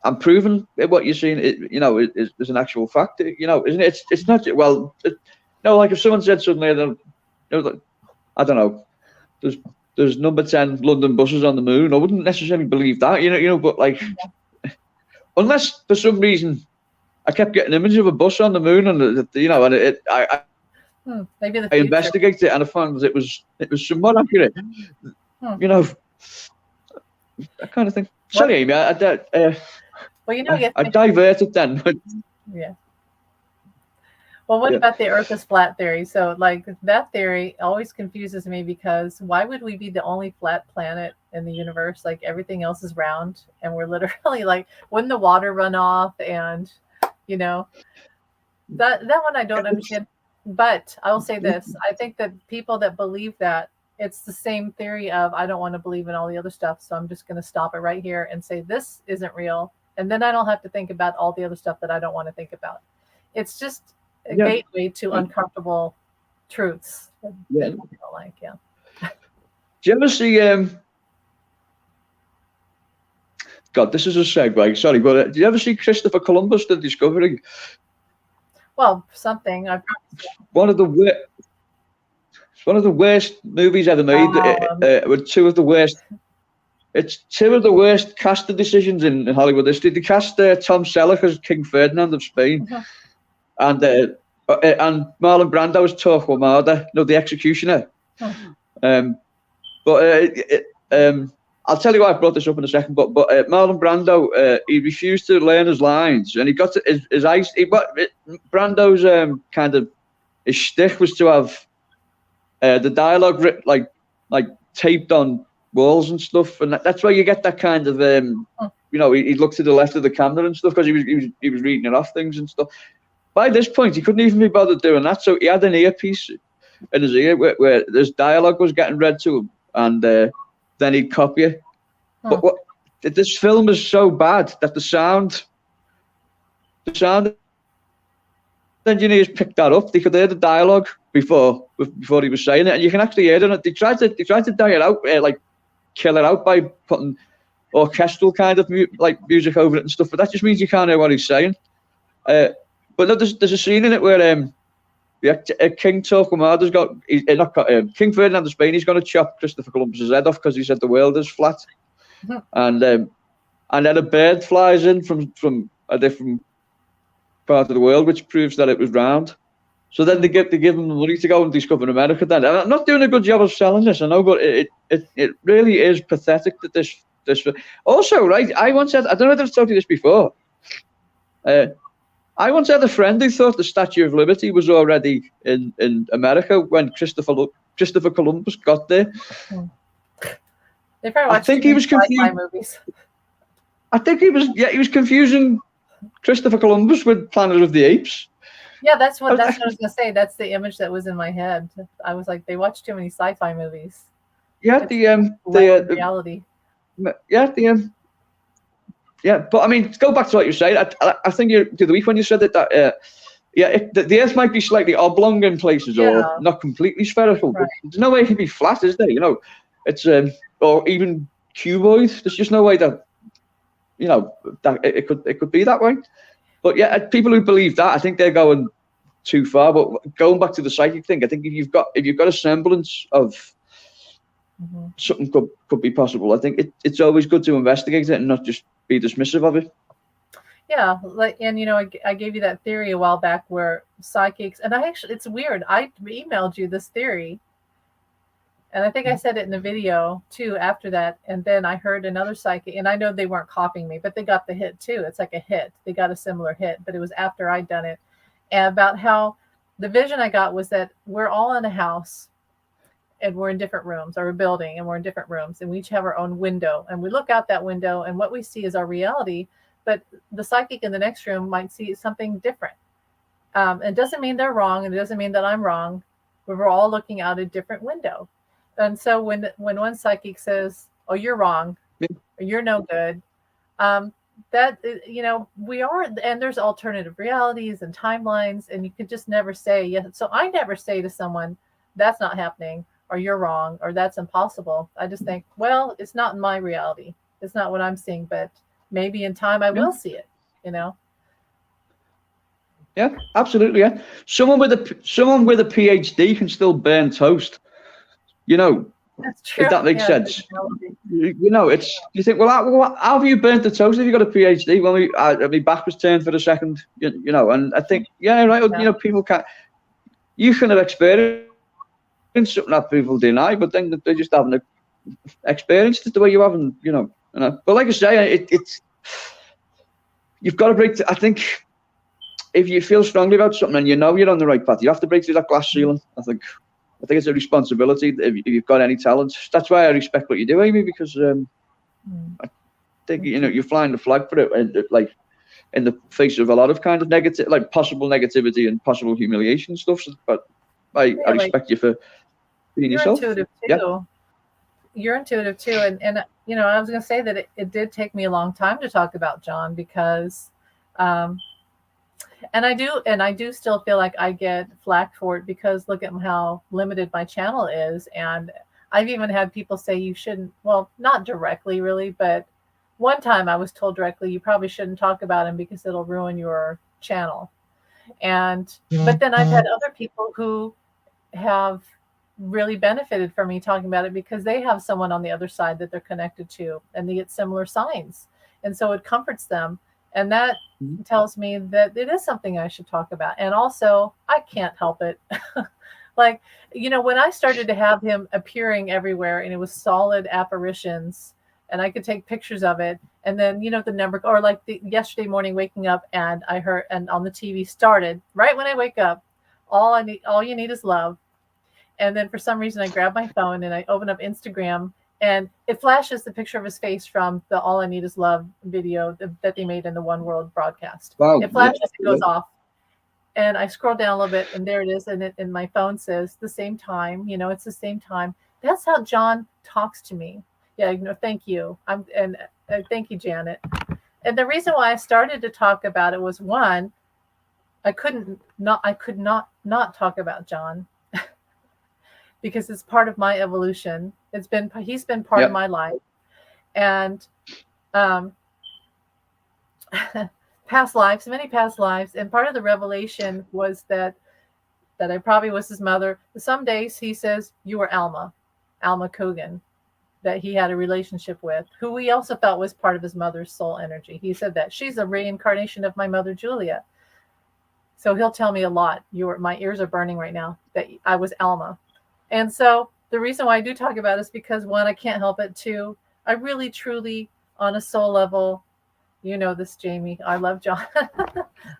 I'm proving what you're saying. Is an actual fact. Isn't it? It's not well. Like if someone said suddenly, I don't know. There's number 10 London buses on the moon. I wouldn't necessarily believe that. But like, unless for some reason I kept getting images of a bus on the moon, and maybe the I investigated it and I found that it was somewhat accurate. That kind of thing. Sorry, Amy. I diverted then. Yeah. Well, what about the Earth is flat theory? So, like, that theory always confuses me, because why would we be the only flat planet in the universe? Like, everything else is round, and we're literally like, wouldn't the water run off? And that one I don't understand. But I will say this: I think that people that believe that, it's the same theory of, I don't want to believe in all the other stuff, so I'm just going to stop it right here and say this isn't real, and then I don't have to think about all the other stuff that I don't want to think about. It's just a gateway to uncomfortable truths. Yeah. People don't like. Yeah. Do you ever see? God, this is a segue. Sorry, but do you ever see Christopher Columbus: The Discovery? Well, something. One of the worst movies ever made. With two of the worst. It's two of the worst casting decisions in Hollywood history. They cast Tom Selleck as King Ferdinand of Spain, and Marlon Brando as Torquemada, the executioner. I'll tell you why I brought this up in a second. But Marlon Brando, he refused to learn his lines, and he got to his eyes. Brando's kind of his shtick was to have the dialogue like taped on walls and stuff, and that's why you get that kind of he looked to the left of the camera and stuff, because he was reading it off things and stuff. By this point, he couldn't even be bothered doing that, so he had an earpiece in his ear where this dialogue was getting read to him, and then he'd copy it. But this film is so bad that the sound engineers picked that up. They could hear the dialogue before he was saying it, and you can actually hear it. They tried to die it out, like kill it out by putting orchestral kind of music over it and stuff. But that just means you can't hear what he's saying. But no, there's a scene in it where King Torquemada's King Ferdinand of Spain. He's going to chop Christopher Columbus's head off because he said the world is flat, and then a bird flies in from a different part of the world, which proves that it was round. So then they give him the money to go and discover America. Then, and I'm not doing a good job of selling this, I know, but it really is pathetic that this. Also, right, I once said, I don't know if I've told you this before. I once had a friend who thought the Statue of Liberty was already in America when Christopher Columbus got there. They probably watched he was confused. Movies. I think he was confusing Christopher Columbus with Planet of the Apes. Yeah, that's what I was going to say. That's the image that was in my head. I was like, they watch too many sci-fi movies. Yeah, the reality. Yeah, but I mean, go back to what you said. I think the week when you said that the Earth might be slightly oblong in places, or not completely spherical. Right. There's no way it can be flat, is there? It's or even cuboid. There's just no way that that it could be that way. But yeah, people who believe that, I think they're going too far. But going back to the psychic thing, I think if you've got a semblance of something could be possible, I think it's always good to investigate it and not just be dismissive of it. Yeah, and I gave you that theory a while back where psychics, and it's weird. I emailed you this theory, and I think I said it in the video too after that. And then I heard another psychic, and I know they weren't copying me, but they got the hit too. It's like a hit. They got a similar hit, but it was after I'd done it. And about how the vision I got was that we're all in a house, and we're in different rooms, or a building, and we're in different rooms, and we each have our own window, and we look out that window, and what we see is our reality, but the psychic in the next room might see something different. It doesn't mean they're wrong, and it doesn't mean that I'm wrong, but we're all looking out a different window. And so when one psychic says, "Oh, you're wrong," or "You're no good," that we are, and there's alternative realities and timelines, and you could just never say yes. So I never say to someone, "That's not happening," or "You're wrong," or "That's impossible." I just think, well, it's not in my reality. It's not what I'm seeing, but maybe in time I will see it, you know? Yeah, absolutely. Yeah, someone with a PhD can still burn toast. You know, That's true. if that makes Yeah, sense. You know, you think, well, how have you burnt the toast if you got a PhD? Well, my back was turned for a second, you know, and I think, yeah, right. Yeah. You know, people can't. You can have experienced something that people deny, but then they just haven't experienced it the way you haven't, you know. But like I say, it's you've got to break. I think if you feel strongly about something and you know you're on the right path, you have to break through that glass ceiling. I think it's a responsibility if you've got any talent. That's why I respect what you do, Amy, because I think you know you're flying the flag for it, and like in the face of a lot of kind of negative, like possible negativity and possible humiliation stuff. But I respect you for being you're yourself. intuitive too. Yeah. You're intuitive too, and you know, I was going to say that it did take me a long time to talk about John because, and I do still feel like I get flack for it because look at how limited my channel is, and I've even had people say you shouldn't. Well, not directly, really, but one time I was told directly you probably shouldn't talk about him because it'll ruin your channel. And but then I've had other people who have really benefited from me talking about it because they have someone on the other side that they're connected to and they get similar signs, and so it comforts them, and that tells me that it is something I should talk about. And also I can't help it. Like, you know, when I started to have him appearing everywhere and it was solid apparitions and I could take pictures of it, and then, you know, the number, or like yesterday morning waking up and I heard, and on the TV started right when I wake up, all you need is love. And then for some reason, I grab my phone and I open up Instagram, and it flashes the picture of his face from the "All I Need Is Love" video that they made in the One World broadcast. Wow. It flashes, it goes off, and I scroll down a little bit, and there it is, and my phone says the same time. You know, it's the same time. That's how John talks to me. Yeah, you know, thank you. Thank you, Janet. And the reason why I started to talk about it was, one, I could not talk about John because it's part of my evolution. He's been part of my life, and past lives, many past lives. And part of the revelation was that I probably was his mother. Some days he says, "You were Alma Coogan," that he had a relationship with, who we also felt was part of his mother's soul energy. He said that she's a reincarnation of my mother, Julia. So he'll tell me a lot. My ears are burning right now that I was Alma. And so the reason why I do talk about it is because, one, I can't help it. Two, I really, truly, on a soul level, you know this, Jamie, I love John.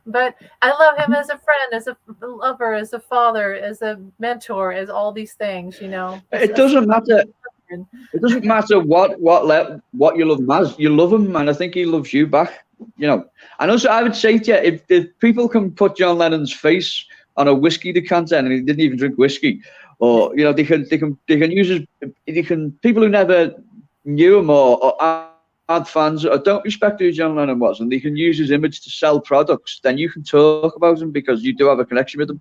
But I love him as a friend, as a lover, as a father, as a mentor, as all these things, you know. It doesn't matter. It doesn't matter what you love him as. You love him, and I think he loves you back. You know, and also I would say to you, if people can put John Lennon's face on a whiskey decanter and he didn't even drink whiskey, or you know, they can use people who never knew him or aren't fans or don't respect who John Lennon was, and they can use his image to sell products, then you can talk about him because you do have a connection with him.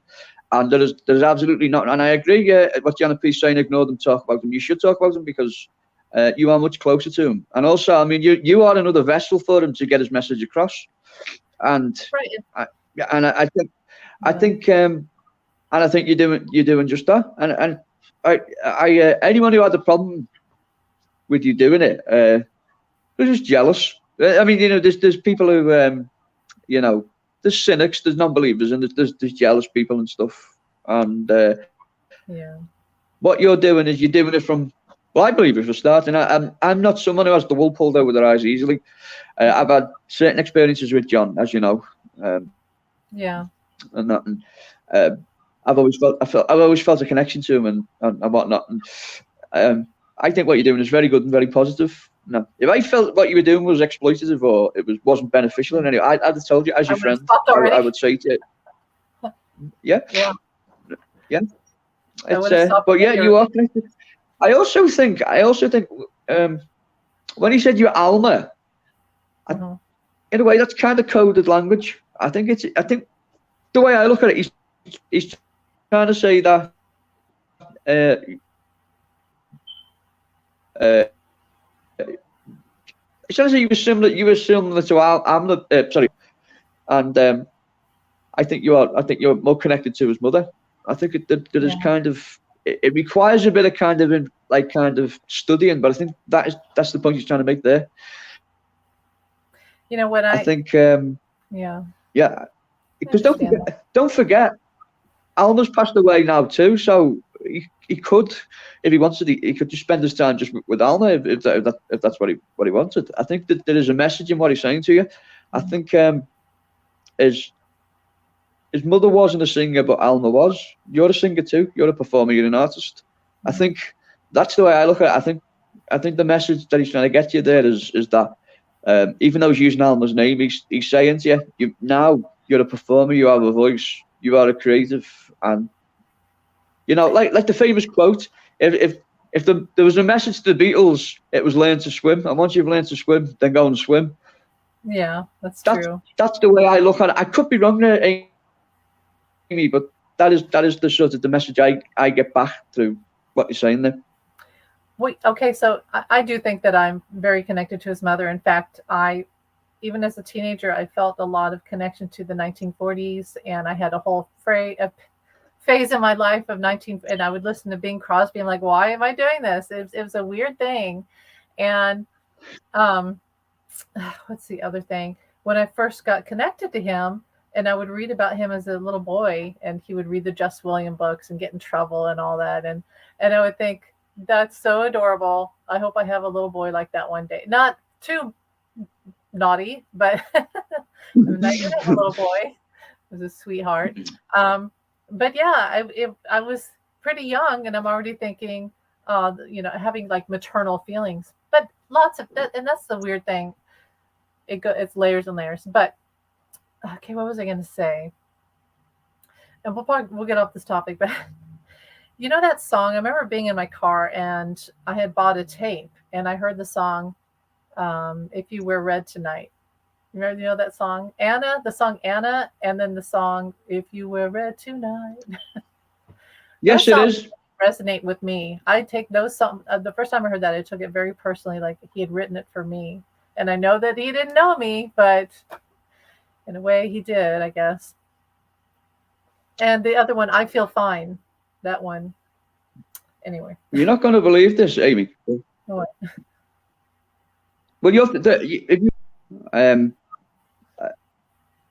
And there's absolutely not. And I agree what Janet P. is saying, ignore them, talk about them. You should talk about them because you are much closer to him. And also, I mean, you are another vessel for him to get his message across. And right. I think you're doing just that. And I anyone who had a problem with you doing it, they're just jealous. I mean, you know, there's people who you know, there's cynics, there's non-believers, and there's jealous people and stuff. And what you're doing is you're doing it from. Well, I believe it for starting. I'm not someone who has the wool pulled over their eyes easily. I've had certain experiences with John, as you know. And that, and I've always felt a connection to him and whatnot. And I think what you're doing is very good and very positive. No, if I felt what you were doing was exploitative or wasn't beneficial in any way, I'd have told you as your friend. I would say to you, yeah. But yeah, you are connected. I also think when he said you're Alma, in a way that's kind of coded language. I think the way I look at it, he's trying to say that it sounds like you were similar to Amla, sorry, and I think you're more connected to his mother. I think it is kind of it requires a bit of kind of studying, but I think that's the point he's trying to make there. You know what I think yeah, because don't forget Alma's passed away now too, so he could, if he wanted, he could just spend his time just with Alma if that's what he wanted. I think that there is a message in what he's saying to you. I think his mother wasn't a singer, but Alma was. You're a singer too. You're a performer. You're an artist. I think that's the way I look at it. I think the message that he's trying to get you there is that even though he's using Alma's name, he's saying to you, now you're a performer. You have a voice. You are a creative, and like the famous quote. If there was a message to the Beatles, it was learn to swim. And once you've learned to swim, then go and swim. Yeah, that's true. That's the way I look at it. I could be wrong there, Amy, but that is the sort of the message I get back through what you're saying there. Wait, okay, so I do think that I'm very connected to his mother. In fact, even as a teenager, I felt a lot of connection to the 1940s, and I had a whole phase in my life of and I would listen to Bing Crosby. I'm like, why am I doing this? It was a weird thing. And what's the other thing? When I first got connected to him, and I would read about him as a little boy, and he would read the Just William books and get in trouble and all that, and I would think, that's so adorable. I hope I have a little boy like that one day. Not too naughty, but I'm not gonna have a little boy. He was a sweetheart. But yeah, I was pretty young, and I'm already thinking, having like maternal feelings. But lots of that, and that's the weird thing. It's layers and layers. But okay, what was I going to say? And we'll get off this topic, but you know that song? I remember being in my car and I had bought a tape and I heard the song, "If You Wear Red Tonight." You know that song, Anna, the song Anna, and then the song "If You Wear Red Tonight." Yes, it is. Resonate with me. I take those songs. The first time I heard that, I took it very personally, like he had written it for me. And I know that he didn't know me, but in a way he did, I guess. And the other one, "I Feel Fine," that one. Anyway. You're not going to believe this, Amy. What? Well,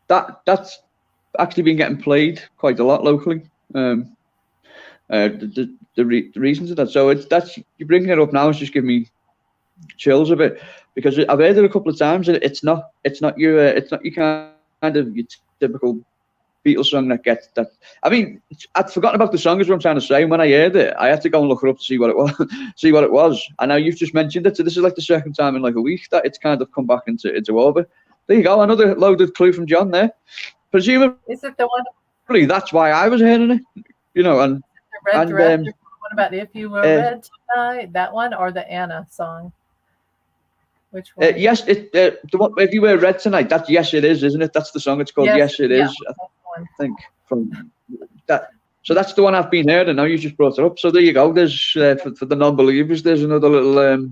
that's actually been getting played quite a lot locally. The reasons of that. So you bringing it up now is just giving me chills a bit, because I've heard it a couple of times, and it's not your kind of your typical Beatles song that gets that. I mean, I'd forgotten about the song, is what I'm trying to say. And when I heard it, I had to go and look it up to see what it was. And now you've just mentioned it, so this is like the second time in like a week that it's kind of come back into orbit. There you go, another loaded clue from John there. Presumably, is it the one? That's why I was hearing it, and the red dress. What about "If You Were Red Tonight"? That one, or the Anna song? Which one? Yes, the one "If You Were Red Tonight." That's Yes It Is, isn't it? That's the song. It's called Yes It Is. I think from that. So that's the one I've been hearing. Now you just brought it up. So there you go. There's for the non-believers. There's another little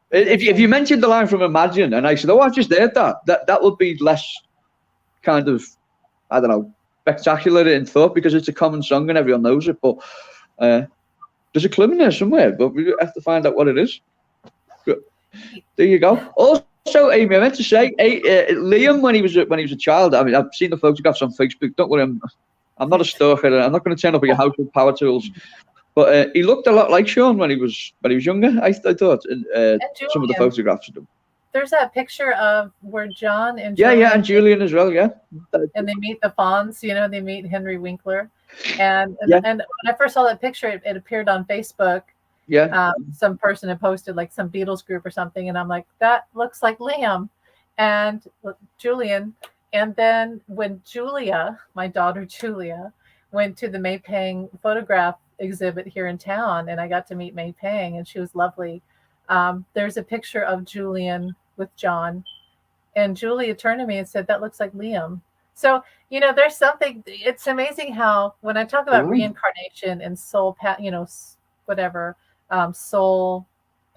if you mentioned the line from Imagine, and I said, "Oh, I've just heard that would be less kind of, I don't know, spectacular in thought, because it's a common song and everyone knows it." But there's a clue in there somewhere, but we have to find out what it is. There you go. Also, Amy, I meant to say, Liam, when he was a child, I mean, I've seen the photographs on Facebook. Don't worry, I'm not a stalker. I'm not going to turn up at your house with power tools. But he looked a lot like Sean when he was younger. I thought some of the photographs of him. There's that picture of where John and Julian, and Julian as well, yeah. And they meet the Fonz. They meet Henry Winkler. And when I first saw that picture, it appeared on Facebook. Yeah. Some person had posted, like some Beatles group or something, and I'm like, that looks like Liam and Julian. And then when Julia, my daughter Julia, went to the May Pang photograph exhibit here in town, and I got to meet May Pang, and she was lovely. There's a picture of Julian with John, and Julia turned to me and said, "That looks like Liam." So, there's something. It's amazing how when I talk about reincarnation and soul, whatever, soul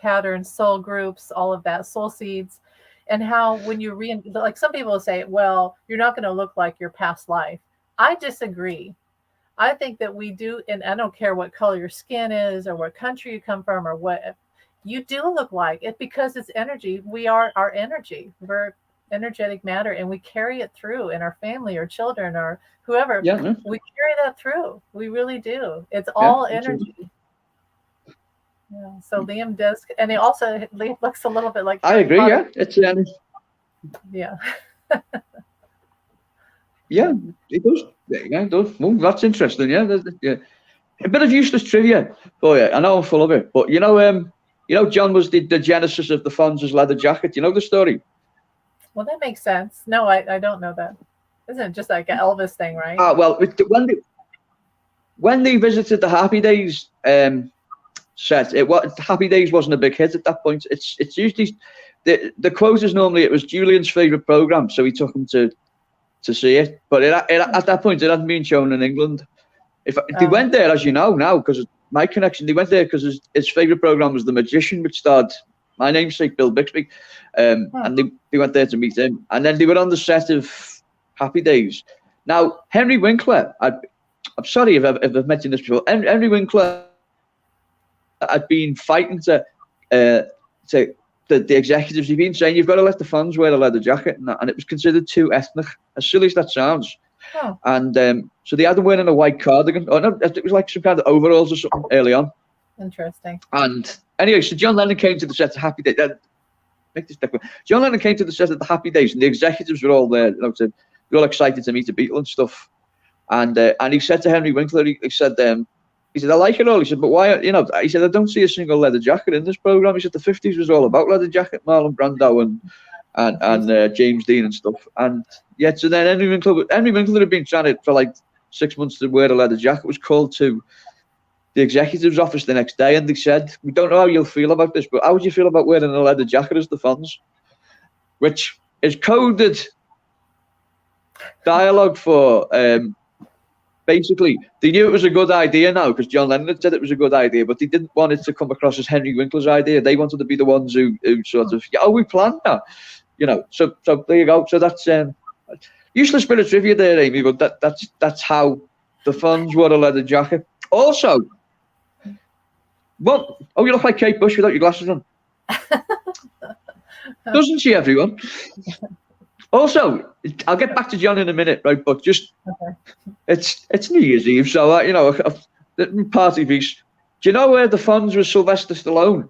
patterns, soul groups, all of that, soul seeds, and how when you like some people say, well, you're not going to look like your past life. I disagree. I think that we do, and I don't care what color your skin is or what country you come from or what you do look like it, because it's energy. We are our energy. We're energetic matter, and we carry it through in our family or children or whoever. Yeah, we carry that through. We really do. It's all energy. Yeah. So Liam does, and he also looks a little bit like. I agree. Yeah, it's yeah. Yeah, it does. Yeah, it does. Well, that's interesting. Yeah, yeah. A bit of useless trivia. Oh yeah, I know I'm full of it, but you know, John was the genesis of the Fonz's leather jacket. You know the story? Well, that makes sense. No, I don't know that. Isn't it just like an Elvis thing, right? Well, when they visited the Happy Days set, Happy Days wasn't a big hit at that point. It's usually the quote is normally it was Julian's favorite program, so he took him to see it. But at that point, it hadn't been shown in England. They went there, as you know now, because my connection, they went there because his favorite program was The Magician, which starred my namesake Bill Bixby, and they went there to meet him, and then they were on the set of Happy Days. Now Henry Winkler, I'm sorry if I've mentioned this before. Henry Winkler had been fighting to the executives. He'd been saying you've got to let the fans wear a leather jacket, and it was considered too ethnic. As silly as that sounds. And so they had them wearing a white cardigan. Oh no, it was like some kind of overalls or something early on. Interesting. And anyway, so John Lennon came to the set of Happy Days. John Lennon came to the set of the Happy Days, and the executives were all there. They were all excited to meet the Beatles and stuff. And he said to Henry Winkler, he said, I like it all. He said, but why? You know, he said, I don't see a single leather jacket in this program. He said, the '50s was all about leather jacket, Marlon Brando and James Dean and stuff. And yeah, so then Henry Winkler had been trying to for like 6 months to wear a leather jacket. Was called to the executive's office the next day, and they said, we don't know how you'll feel about this, but how would you feel about wearing a leather jacket as the Fonz? Which is coded dialogue for basically, they knew it was a good idea now because John Lennon had said it was a good idea, but they didn't want it to come across as Henry Winkler's idea. They wanted to be the ones who sort of, we planned that, you know. So there you go. So that's useless bit of trivia there, Amy, but that's how the Fonz wore a leather jacket. Also, you look like Kate Bush without your glasses on. Doesn't she, everyone? Also, I'll get back to John in a minute, right? But just it's New Year's Eve, so a party piece. Do you know where the Fonz was Sylvester Stallone?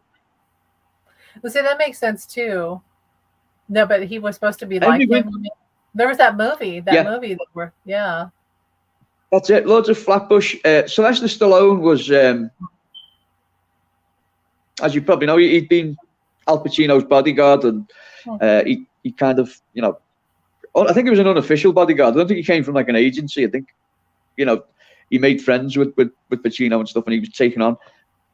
Well, see, that makes sense too. No, but he was supposed to be like him. There was that movie. That's it. Loads of Flatbush. Sylvester Stallone was, as you probably know, he'd been Al Pacino's bodyguard, and he kind of, you know, I think it was an unofficial bodyguard. I don't think he came from like an agency. I think, you know, he made friends with Pacino and stuff, and he was taken on.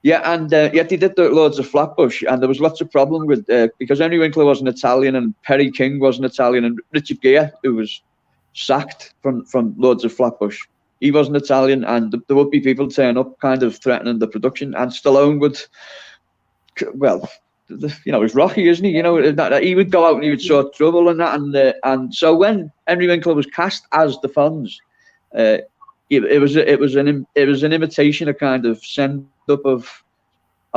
Yeah, and yet he did loads of Flatbush, and there was lots of problem with because Henry Winkler wasn't Italian, and Perry King wasn't Italian, and Richard Gere, who was sacked from loads of Flatbush, he wasn't Italian, and there would be people turn up kind of threatening the production, and Stallone would, well, you know, it's Rocky, isn't he? You know, he would go out and he would sort trouble and that, and so when Henry Winkler was cast as the Fonz, it was an imitation, a kind of send up of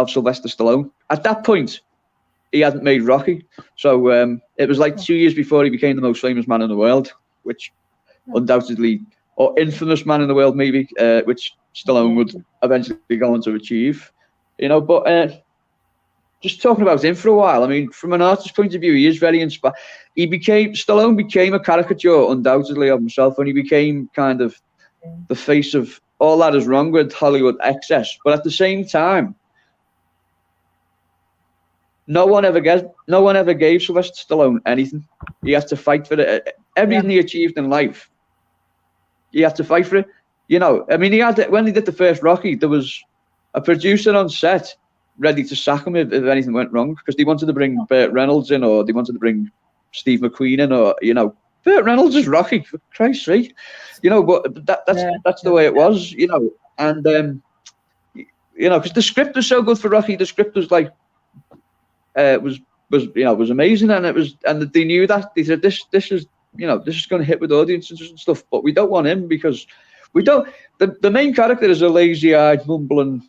Sylvester Stallone. At that point, he hadn't made Rocky, so it was like 2 years before he became the most famous man in the world, which undoubtedly, or infamous man in the world maybe, which Stallone would eventually go on to achieve, you know. But just talking about him for a while, I mean, from an artist's point of view, he is very inspired. Stallone became a caricature, undoubtedly, of himself, and he became kind of the face of all that is wrong with Hollywood excess. But at the same time, no one ever gave Sylvester Stallone anything. He had to fight for it. Everything he achieved in life, he had to fight for it. You know, I mean, when he did the first Rocky, there was a producer on set ready to sack him if anything went wrong, because they wanted to bring Burt Reynolds in, or they wanted to bring Steve McQueen in, or, you know, Burt Reynolds is Rocky, for Christ's sake, you know. But that's the way it was, you know. And you know, because the script was so good for Rocky. The script was like was amazing, and they knew that. They said this is going to hit with audiences and stuff, but we don't want him because we don't. The main character is a lazy-eyed, mumbling,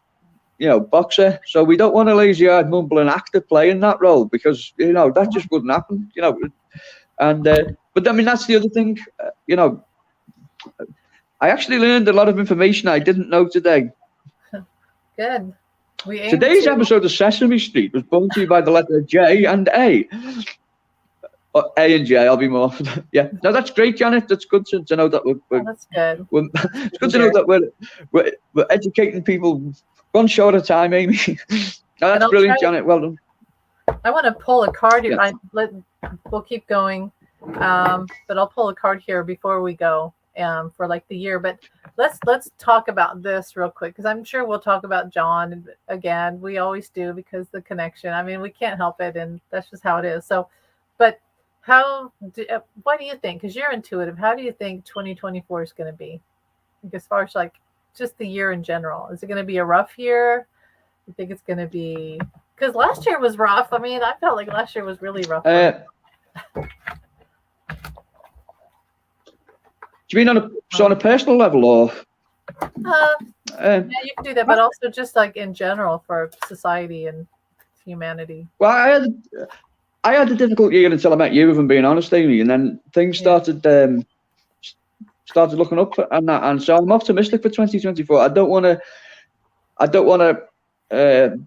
boxer. So we don't want a lazy-eyed, mumbling actor playing that role because that just wouldn't happen. And but I mean that's the other thing. I actually learned a lot of information I didn't know today. Good. Today's episode of Sesame Street was brought to you by the letter J and A. Or A and J, I'll be more. Yeah. No, that's great, Janet. That's good to know that that's good. It's good to know that we're educating people one show at a time, Amy. No, that's brilliant, Janet. Well done. I want to pull a card here. Yeah. We'll keep going, but I'll pull a card here before we go for like the year. But let's talk about this real quick because I'm sure we'll talk about John again. We always do because the connection. I mean, we can't help it, and that's just how it is. So, but what do you think? Because you're intuitive. How do you think 2024 is going to be? Like, as far as like just the year in general, is it going to be a rough year? You think it's going to be? Because last year was rough. I mean, I felt like last year was really rough. Do you mean on a personal level, or? Yeah, you can do that, but also just like in general for society and humanity. Well, I had a difficult year until I met you, if I'm being honest, Amy, and then things started looking up and that, and so I'm optimistic for 2024. I don't want to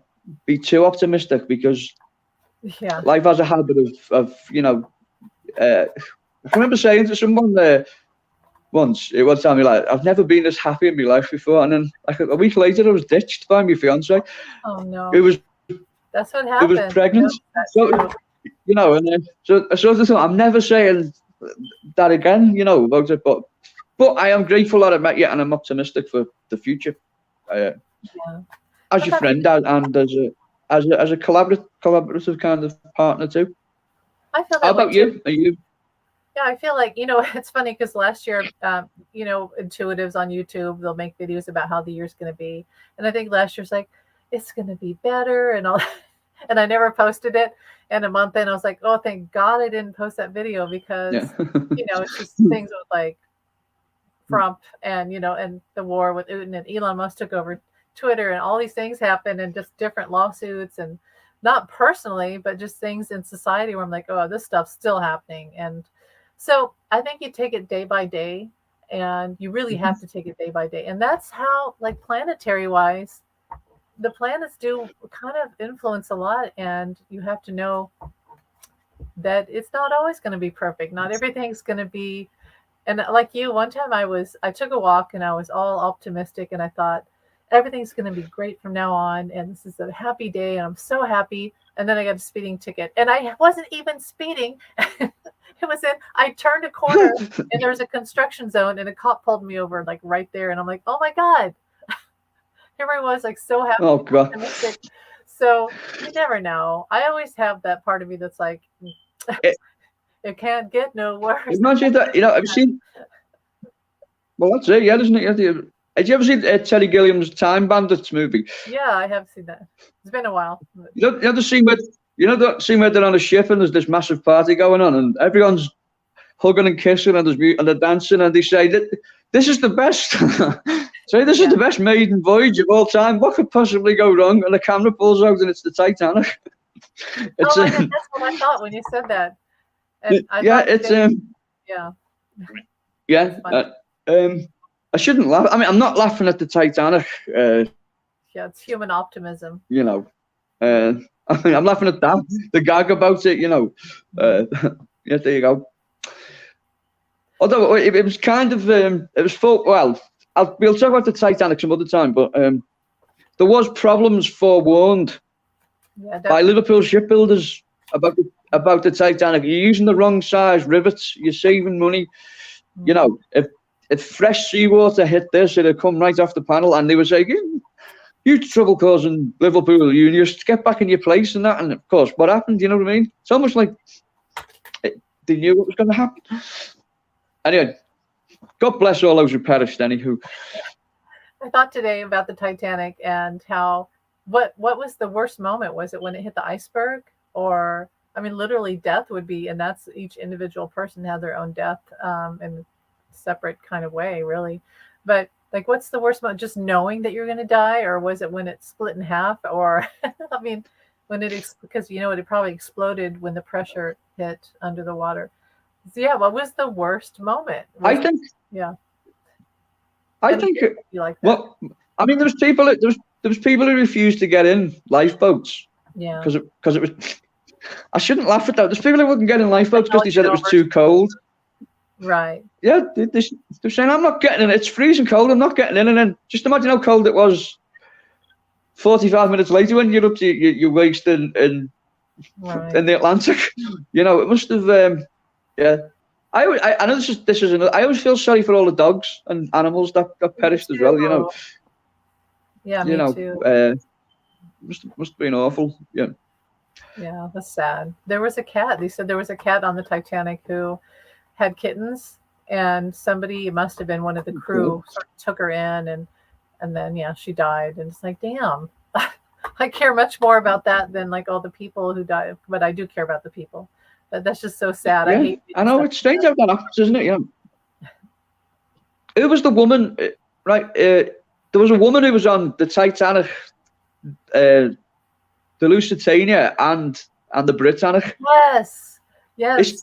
be too optimistic because life has a habit of I remember saying to someone once, it was telling me like I've never been this happy in my life before, and then like a week later I was ditched by my fiance. Oh no! That's what It happened. was pregnant. And then so I sort of thought I'm never saying that again, about it, but I am grateful that I met you, and I'm optimistic for the future. As your friend and as a collaborative kind of partner too. I feel that. How about you? Are you? Yeah, I feel like it's funny because last year, intuitives on YouTube, they'll make videos about how the year's going to be, and I think last year's like it's going to be better and all, and I never posted it. And a month in, I was like, oh, thank God I didn't post that video because it's just things with like Trump and and the war with Putin and Elon Musk took over Twitter and all these things happened and just different lawsuits and not personally, but just things in society where I'm like, oh, this stuff's still happening. And so I think you take it day by day, and you really have to take it day by day. And that's how, like planetary wise, the planets do kind of influence a lot, and you have to know that it's not always going to be perfect. Not everything's going to be. And like you, one time I took a walk and I was all optimistic and I thought everything's going to be great from now on. And this is a happy day. And I'm so happy. And then I got a speeding ticket and I wasn't even speeding. I turned a corner and there was a construction zone and a cop pulled me over like right there. And I'm like, oh my God. Here I was like so happy. Oh God. Optimistic. So you never know. I always have that part of me that's like, it can't get no worse. Imagine that, I've seen. Well, that's it, yeah, isn't it? Have you ever seen Terry Gilliam's Time Bandits movie? Yeah, I have seen that. It's been a while. You know the scene where they're on a ship and there's this massive party going on and everyone's hugging and kissing and and they're dancing and they say that this is the best. This is the best maiden voyage of all time. What could possibly go wrong? And the camera pulls out and it's the Titanic. That's what I thought when you said that. And I shouldn't laugh. I mean, I'm not laughing at the Titanic. It's human optimism. I mean, I'm laughing at that. The gag about it. Yeah, there you go. Although it was kind of, it was full. Well, we'll talk about the Titanic some other time. But there was problems forewarned by Liverpool shipbuilders about the Titanic. You're using the wrong size rivets. You're saving money. If fresh seawater hit this, it'd come right off the panel. And they were saying, you trouble causing Liverpool Unionists, get back in your place and that. And of course, what happened? You know what I mean? It's almost like they knew what was going to happen. Anyway, God bless all those who perished. Anywho, I thought today about the Titanic and how what was the worst moment? Was it when it hit the iceberg? or I mean, literally death would be, and that's each individual person had their own death in a separate kind of way, really. But like, what's the worst moment? Just knowing that you're going to die, or was it when it split in half? Or, I mean, when because you know it probably exploded when the pressure hit under the water. So, yeah, what was the worst moment? I think. Yeah. I think. You like that? Well, I mean, there was people who refused to get in lifeboats. Yeah. Because it was. I shouldn't laugh at that. There's people who wouldn't get in lifeboats because they said it was too cold. Right. Yeah, they're saying, I'm not getting in. It's freezing cold. I'm not getting in. And then just imagine how cold it was 45 minutes later when you're up to your waist in the Atlantic. You know, it must have. Yeah. I know this is another. I always feel sorry for all the dogs and animals that perished as well. You know. Yeah, me too. Must have been awful. Yeah. Yeah, that's sad. There was a cat. They said there was a cat on the Titanic who had kittens, and somebody, it must have been one of the crew, sort of took her in, and then yeah, she died. And it's like, damn, I care much more about that than like all the people who died. But I do care about the people. But that's just so sad. Yeah, I know it's strange how that happens, isn't it? Yeah. Who was the woman? Right, there was a woman who was on the Titanic. The Lusitania and the Britannic. Yes.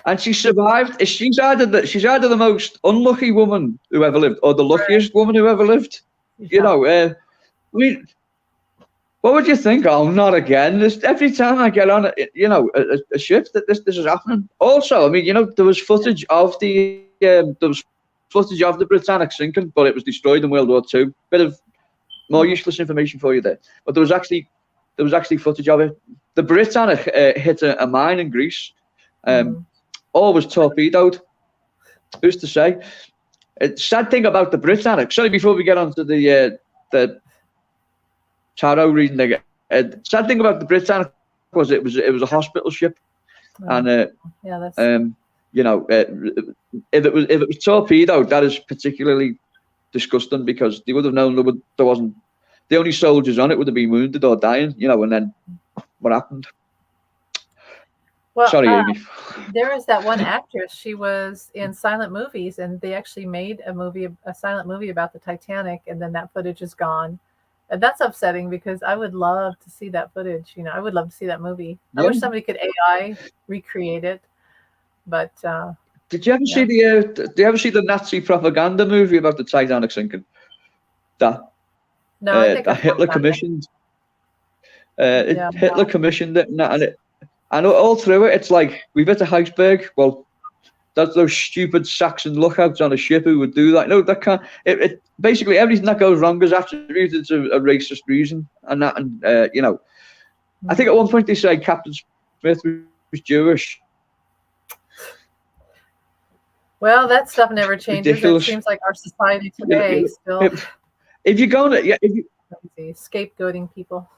And she survived. She's either the most unlucky woman who ever lived, or the luckiest woman who ever lived. Yeah. You know, I mean, what would you think? Oh, not again! Every time I get on, a ship that this is happening. Also, I mean, you know, there was footage of the Britannic sinking, but it was destroyed in World War II. Bit of more useless information for you there, but there was actually footage of it. The Britannic hit a mine in Greece. All was torpedoed. Who's to say? Sad thing about the Britannic. Sorry, before we get on to the tarot reading again. Sad thing about the Britannic was it was a hospital ship, and you know, if it was torpedoed, that is particularly disgusting because they would have known there wasn't. The only soldiers on it would have been wounded or dying, you know, and then what happened? Well, sorry, Amy. There was that one actress. She was in silent movies, and they actually made a silent movie about the Titanic, and then that footage is gone. And that's upsetting because I would love to see that footage. You know, I would love to see that movie. I wish somebody could AI recreate it, but. Did you ever see the Nazi propaganda movie about the Titanic sinking? No, I think Hitler commissioned. Hitler commissioned it, and all through it, it's like we've hit a iceberg. Well, that's those stupid Saxon lookouts on a ship who would do that. No, that can't. It basically everything that goes wrong is attributed to a racist reason, and you know, I think at one point they say Captain Smith was Jewish. Well, that stuff never changes. Ridiculous. It seems like our society today still. If you're going to, scapegoating people.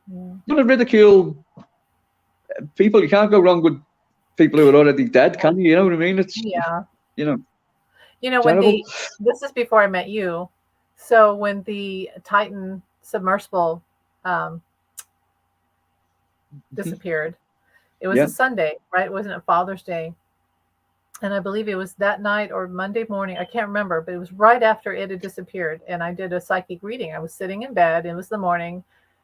You're going to ridicule people. You can't go wrong with people who are already dead, can you? You know what I mean? It's you know when this is before I met you. So when the Titan submersible disappeared, it was a Sunday, right? Wasn't it Father's Day? And I believe it was that night or Monday morning. I can't remember, but it was right after it had disappeared. And I did a psychic reading. I was sitting in bed. It was the morning.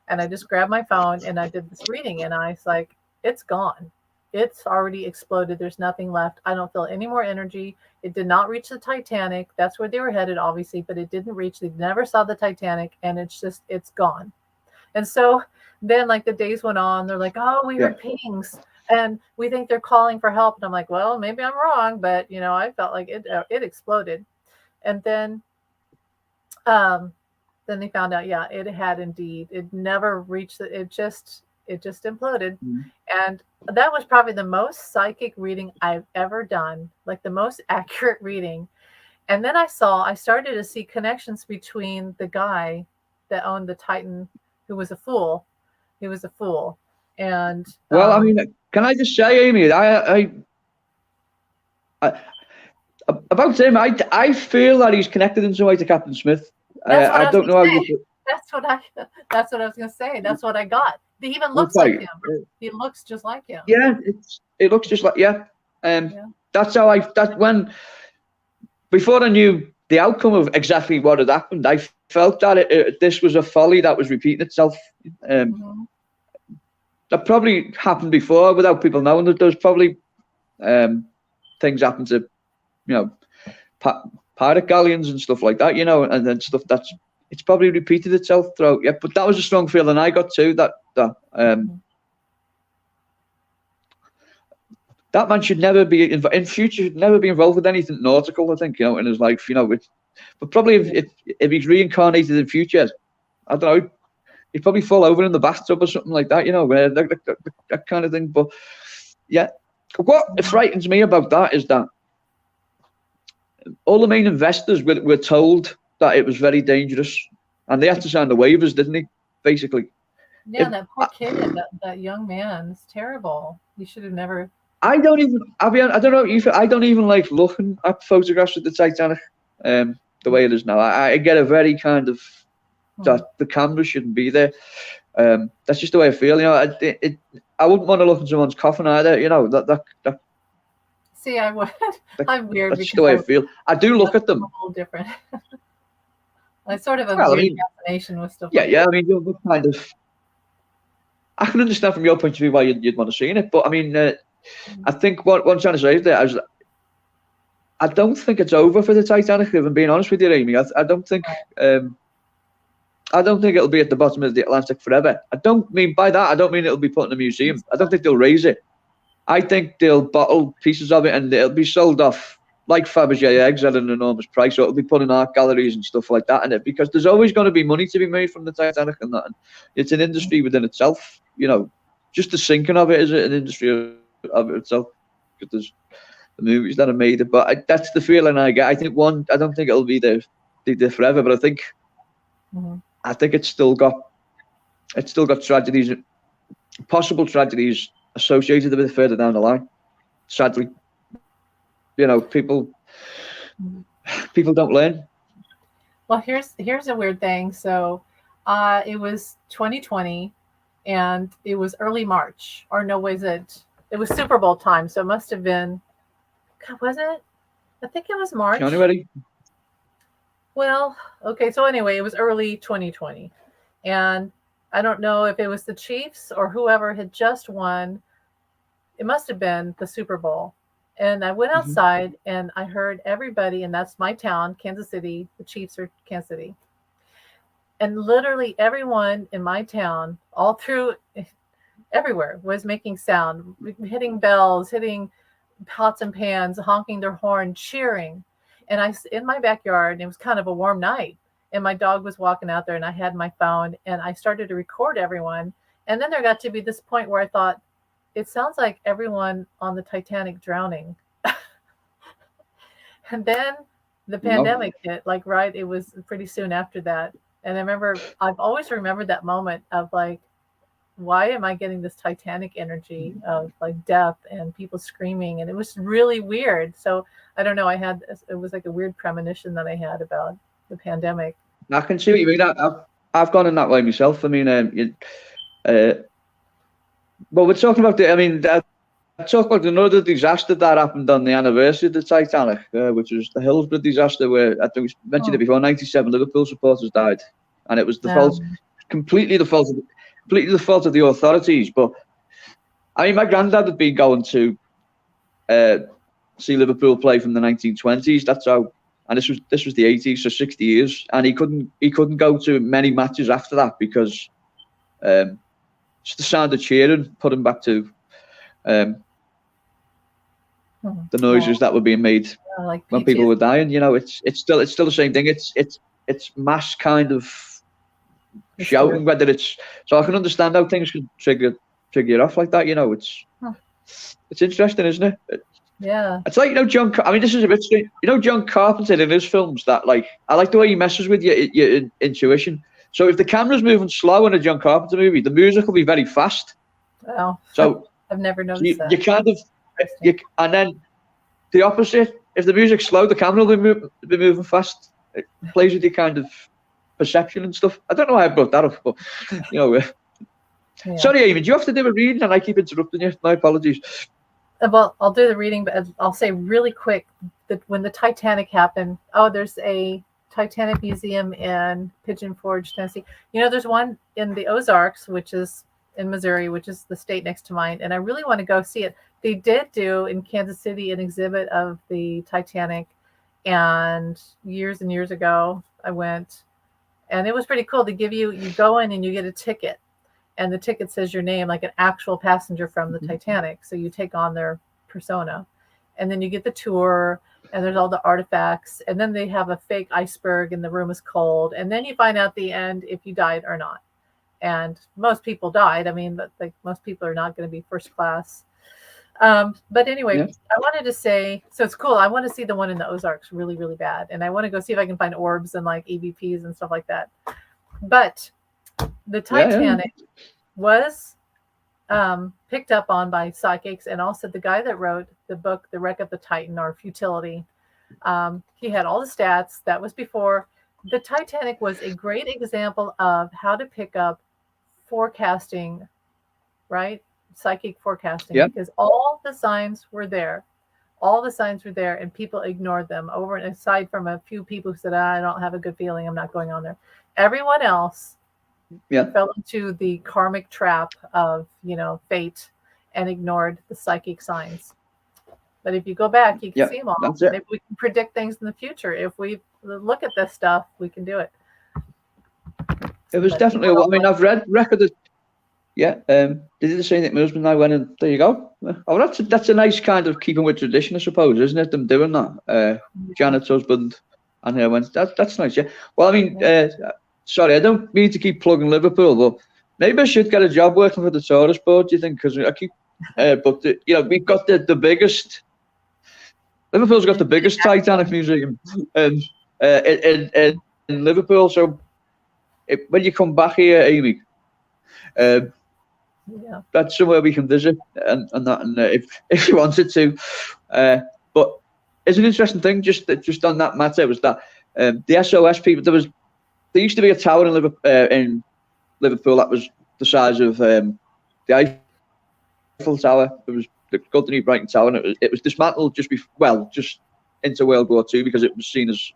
And I just grabbed my phone and I did this reading. And I was like, it's gone. It's already exploded. There's nothing left. I don't feel any more energy. It did not reach the Titanic. That's where they were headed, obviously. But it didn't reach. They never saw the Titanic. And it's gone. And so then like the days went on. They're like, oh, we heard pings. And we think they're calling for help. And I'm like, well, maybe I'm wrong. But, you know, I felt like it exploded. And then they found out, it had indeed. It never reached it just imploded. Mm-hmm. And that was probably the most psychic reading I've ever done, like the most accurate reading. And then I started to see connections between the guy that owned the Titan, who was a fool. He was a fool. And well, I mean, can I just say, Amy, I about him, I feel that he's connected in some way to Captain Smith. I don't know how you. That's what I was going to say. That's what I got. He even looks Okay. like him. He looks just like him. Yeah, it looks just like Yeah. That's how when before I knew the outcome of exactly what had happened, I felt that this was a folly that was repeating itself. That probably happened before without people knowing that there's probably things happen to, pirate galleons and stuff like that, and then stuff it's probably repeated itself throughout. Yeah, but that was a strong feeling I got too. That man should never be in future. Should never be involved with anything nautical. I think in his life. But probably if he's reincarnated in future, I don't know. He'd probably fall over in the bathtub or something like that. That kind of thing. But yeah, what frightens me about that is that all the main investors were told that it was very dangerous, and they had to sign the waivers, didn't they? Basically. Yeah, that poor kid, that young man, it's terrible. He should have never. I don't even. I don't know. I don't even like looking at photographs of the Titanic, the way it is now. I get a very kind of that the camera shouldn't be there. That's just the way I feel. I wouldn't want to look in someone's coffin either. That. See, I would. I'm weird. That's just the way I feel. I do look at them. A little different. I sort of have a weird fascination with stuff. Yeah, yeah. I mean, you're kind of. I can understand from your point of view why you'd want to see it, but I mean, I think what I'm trying to say is that I don't think it's over for the Titanic. If I'm being honest with you, Amy, I don't think. I don't think it'll be at the bottom of the Atlantic forever. I don't mean by that. I don't mean it'll be put in a museum. I don't think they'll raise it. I think they'll bottle pieces of it and it'll be sold off like Fabergé eggs at an enormous price. So it'll be put in art galleries and stuff like that. And because there's always going to be money to be made from the Titanic and that. And it's an industry within itself. Just the sinking of it is an industry of itself. Because there's the movies that are made. But that's the feeling I get. I don't think it'll be there forever. But I think it's still got tragedies, possible tragedies associated with it further down the line. Sadly, people don't learn. Well, here's a weird thing. So, it was 2020, and it was early March, or no, was it? It was Super Bowl time, so it must have been. God, was it? I think it was March. January. Well, okay. So anyway, it was early 2020, and I don't know if it was the Chiefs or whoever had just won. It must have been the Super Bowl. And I went outside and I heard everybody, and that's my town, Kansas City. The Chiefs are Kansas City. And literally everyone in my town, all through everywhere, was making sound, hitting bells, hitting pots and pans, honking their horn, cheering. And I in my backyard, and it was kind of a warm night. And my dog was walking out there, and I had my phone, and I started to record everyone. And then there got to be this point where I thought, it sounds like everyone on the Titanic drowning. And then the pandemic hit, it was pretty soon after that. And I've always remembered that moment of why am I getting this Titanic energy of death and people screaming? And it was really weird. So I don't know. It was like a weird premonition that I had about the pandemic. I can see what you mean. I've gone in that way myself. I mean, well, we're talking about I talk about another disaster that happened on the anniversary of the Titanic, which was the Hillsborough disaster, where I think we mentioned it before. 97 Liverpool supporters died, and it was completely the fault of the authorities. But I mean, my granddad had been going to see Liverpool play from the 1920s. That's how, and this was the 80s, so 60 years, and he couldn't go to many matches after that because just the sound of cheering put him back to the noises that were being made when people were dying. It's still the same thing. It's mass kind of shouting, whether it's. So I can understand how things can trigger you off like that. It's interesting, isn't it? Yeah. It's like John. I mean, this is a bit strange. John Carpenter in his films that I like the way he messes with your intuition. So if the camera's moving slow in a John Carpenter movie, the music will be very fast. Oh. So I've never noticed that. You kind of, and then the opposite. If the music's slow, the camera will be moving fast. It plays with your kind of perception and stuff. I don't know why I brought that up, but Yeah. Sorry, Amy, do you have to do a reading and I keep interrupting you? My apologies. Well, I'll do the reading, but I'll say really quick that when the Titanic happened, there's a Titanic museum in Pigeon Forge, Tennessee. There's one in the Ozarks, which is in Missouri, which is the state next to mine, and I really want to go see it. They did do in Kansas City an exhibit of the Titanic, and years ago I went, and it was pretty cool. They give you go in and you get a ticket, and the ticket says your name, like an actual passenger from the Titanic. So you take on their persona, and then you get the tour, and there's all the artifacts, and then they have a fake iceberg, and the room is cold, and then you find out at the end if you died or not. And most people died. I mean, but like most people are not going to be first class. But anyway, Yeah. I wanted to say, so it's cool. I want to see the one in the Ozarks really, really bad, and I want to go see if I can find orbs and like EVPs and stuff like that. But the Titanic was picked up on by psychics, and also the guy that wrote the book, The Wreck of the Titan, or Futility. He had all the stats. That was before. The Titanic was a great example of how to pick up forecasting, right? Psychic forecasting, because all the signs were there. All the signs were there, and people ignored them over and aside from a few people who said, I don't have a good feeling, I'm not going on there. Everyone else fell into the karmic trap of, fate and ignored the psychic signs. But if you go back, you can see them all. Maybe we can predict things in the future. If we look at this stuff, we can do it. It was definitely, I mean, I've read record. They did the same thing. My husband and I went, and there you go. Oh, that's a nice kind of keeping with tradition, I suppose, isn't it? Them doing that. Janet's husband and her went. That's nice. Yeah. Well, I mean, sorry, I don't mean to keep plugging Liverpool, but maybe I should get a job working for the tourist board. Do you think? Because I keep, but we've got the biggest. Liverpool's got the biggest Titanic museum in Liverpool. So when you come back here, Amy. That's somewhere we can visit, and if you wanted to. But it's an interesting thing. Just on that matter, was that the SOS people. There used to be a tower in Liverpool that was the size of the Eiffel Tower. It was the Golden New Brighton Tower, and it was dismantled just into World War II because it was seen as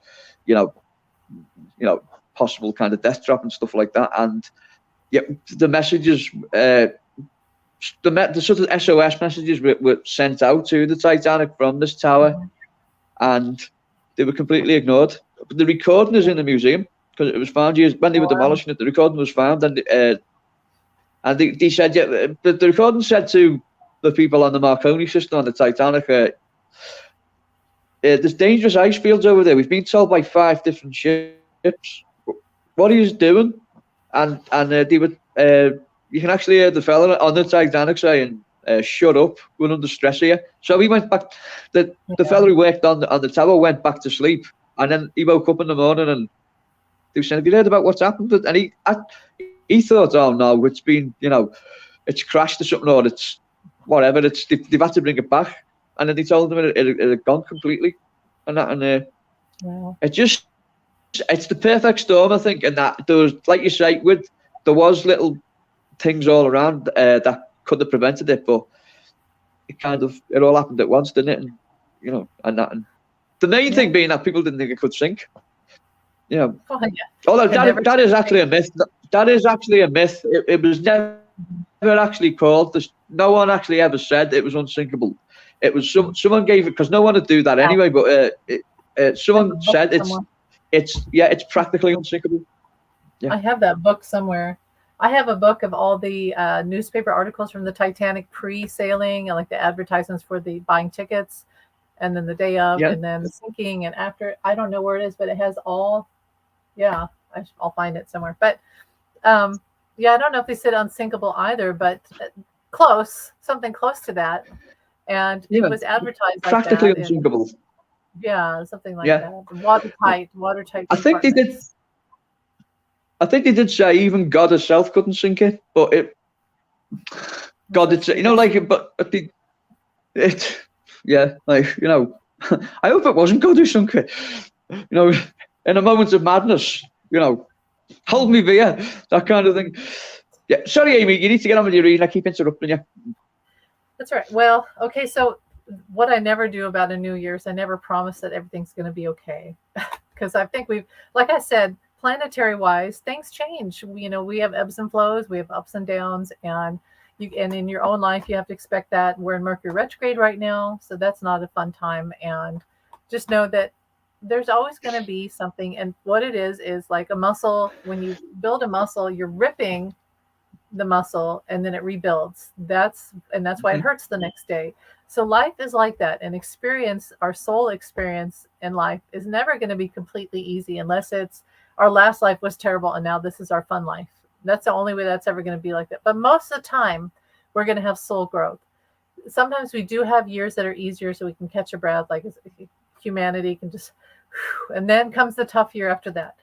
possible kind of death trap and stuff like that. And the messages, the sort of SOS messages were sent out to the Titanic from this tower, and they were completely ignored. But the recording is in the museum because it was found when they were demolishing it. The recording was found, and they said, the recording said to the people on the Marconi system on the Titanic, there's dangerous ice fields over there. We've been told by 5 different ships. What are you doing? And they would, you can actually hear the fella on the Titanic saying, shut up, we're under stress here. So he went back, the fella who worked on the tower went back to sleep, and then he woke up in the morning and they said, have you heard about what's happened? And he thought, oh no, it's been, it's crashed or something, or it's whatever, they've had to bring it back. And then they told them it had gone completely. And it's the perfect storm, I think, and that there was, like you say, there was little things all around that could have prevented it, but it all happened at once, didn't it? And the main thing being that people didn't think it could sink. Although that is actually a myth. That is actually a myth. It was never actually called. No one actually ever said it was unsinkable. It was someone gave it because no one would do that anyway. But someone said it's practically unsinkable. I have that book somewhere. I have a book of all the newspaper articles from the Titanic pre-sailing and like the advertisements for the buying tickets, and then the day of, and then the sinking and after. I don't know where it is, but it has all. Yeah, I'll find it somewhere. But I don't know if they said unsinkable either, but something close to that. And it was advertised practically like that unsinkable. Something like that. Watertight. I think they did say even God herself couldn't sink it, but God did say, I hope it wasn't God who sunk it. In a moment of madness, hold me beer, that kind of thing. Yeah, sorry, Amy, you need to get on with your reading. I keep interrupting you. That's right. Well, okay, so what I never do about a New Year's, I never promise that everything's going to be okay. Because I think we've, like I said, planetary wise, things change. We have ebbs and flows, we have ups and downs, and in your own life, you have to expect that. We're in Mercury retrograde right now, so that's not a fun time. And just know that there's always going to be something. And what it is like a muscle. When you build a muscle, you're ripping the muscle and then it rebuilds. That's why it hurts the next day. So life is like that. And experience, our soul experience in life is never going to be completely easy unless it's our last life was terrible and now this is our fun life. That's the only way that's ever going to be like that. But most of the time, we're going to have soul growth. Sometimes we do have years that are easier so we can catch a breath, like humanity can just, and then comes the tough year after that.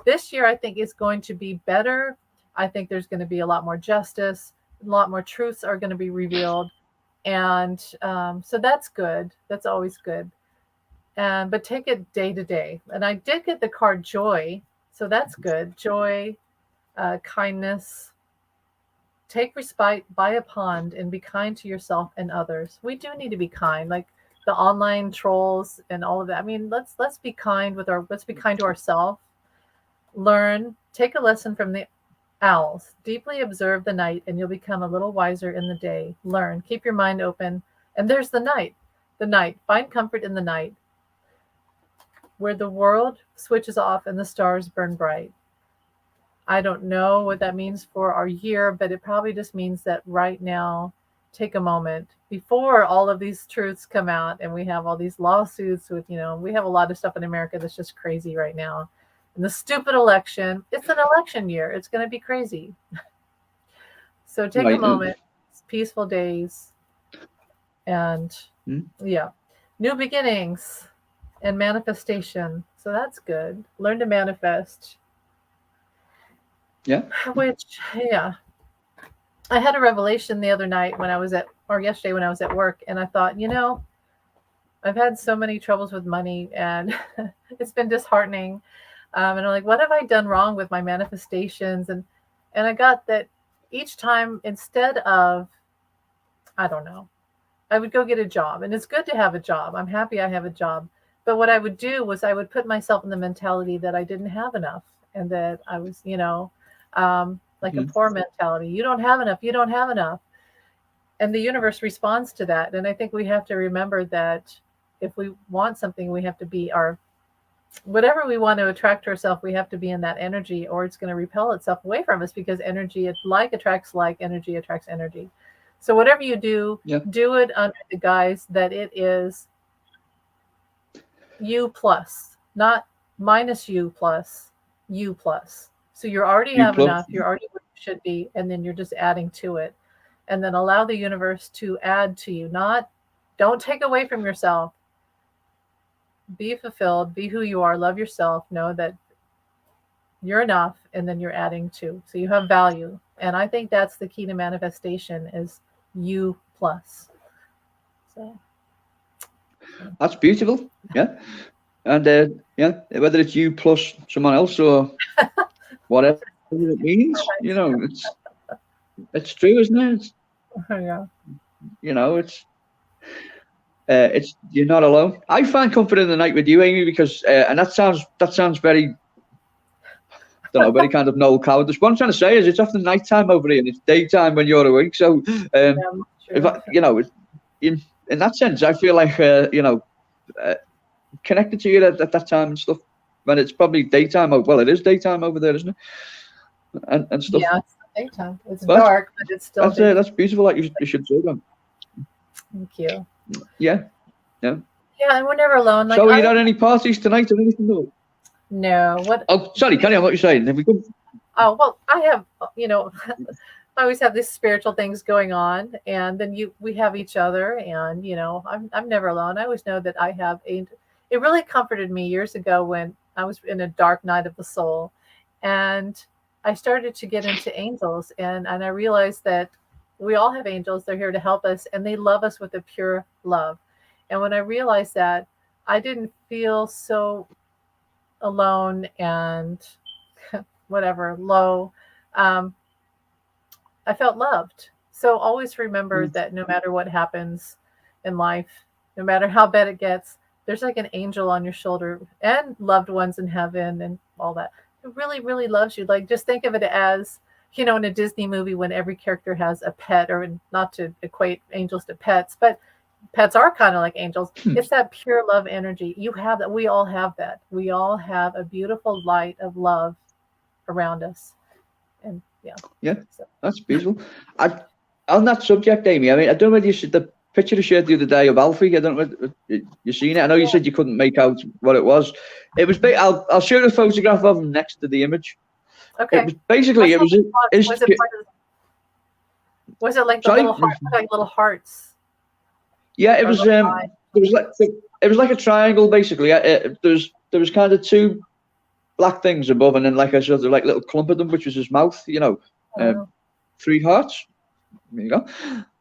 This year, I think, is going to be better. I think there's going to be a lot more justice, a lot more truths are going to be revealed. And so that's good. That's always good. But take it day to day. And I did get the card joy. So that's good. Joy, kindness. Take respite by a pond and be kind to yourself and others. We do need to be kind, like the online trolls and all of that. I mean, let's be kind let's be kind to ourselves. Learn, take a lesson from the owls. Deeply observe the night and you'll become a little wiser in the day. Learn, keep your mind open. And there's the night. The night. Find comfort in the night where the world switches off and the stars burn bright. I don't know what that means for our year, but it probably just means that right now, take a moment before all of these truths come out and we have all these lawsuits with, we have a lot of stuff in America that's just crazy right now. And the stupid election, it's an election year. It's going to be crazy. So take a moment, peaceful days, and new beginnings and manifestation. So that's good. Learn to manifest. Yeah. I had a revelation the other night yesterday when I was at work, and I thought, I've had so many troubles with money and it's been disheartening. And I'm like, what have I done wrong with my manifestations? And I got that each time, instead of, I don't know, I would go get a job, and it's good to have a job. I'm happy I have a job. But what I would do was I would put myself in the mentality that I didn't have enough and that I was, like a poor mentality. You don't have enough. You don't have enough. And the universe responds to that. And I think we have to remember that if we want something, we have to be whatever we want to attract to ourselves, we have to be in that energy, or it's going to repel itself away from us, because energy, attracts like, energy attracts energy. So whatever you do, do it under the guise that it is you plus, not minus you plus, you plus. So you already have enough, you're already where you should be, and then you're just adding to it. And then allow the universe to add to you. Don't take away from yourself. Be fulfilled, be who you are, love yourself, know that you're enough, and then you're adding to. So you have value. And I think that's the key to manifestation, is you plus. So that's beautiful. Yeah. And whether it's you plus someone else or whatever it means, it's true, isn't it? Yeah. It's you're not alone. I find comfort in the night with you, Amy, because and that sounds very, very kind of Noel Coward. What I'm trying to say is, it's often nighttime over here and it's daytime when you're awake. So if I, in that sense, I feel like connected to you at that time and stuff, when it's probably daytime. Well, it is daytime over there, isn't it? And stuff. Yeah, it's daytime. It's dark, but it's still. That's beautiful. Like you should say that. Thank you. Yeah. Yeah, and we're never alone. Like, so, you had any parties tonight or anything? No. What? Oh, sorry, carry on. What you're saying? Have we come? Oh well, I have. I always have these spiritual things going on, and then we have each other, and I'm never alone. I always know that I have a. It really comforted me years ago when I was in a dark night of the soul, and I started to get into angels, and I realized that we all have angels. They're here to help us, and they love us with a pure love. And when I realized that, I didn't feel so alone and whatever, low. I felt loved. So always remember that no matter what happens in life, no matter how bad it gets, there's like an angel on your shoulder and loved ones in heaven and all that. Who really, really loves you. Like just think of it as, in a Disney movie when every character has a pet, or not to equate angels to pets, but pets are kind of like angels. It's that pure love energy. You have that. We all have that. We all have a beautiful light of love around us. And Yeah, so. that's beautiful. On that subject, Amy, I mean, I don't know whether you see the picture you shared the other day of Alfie. I don't know whether you seen it. I know you said you couldn't make out what it was. It was. I'll show you a photograph of him next to the image. Okay. It was basically was it like the little hearts? Yeah, it was. It was like a triangle basically. There was kind of two black things above, and then like a sort of like little clump of them, which was his mouth. 3 hearts. There you go.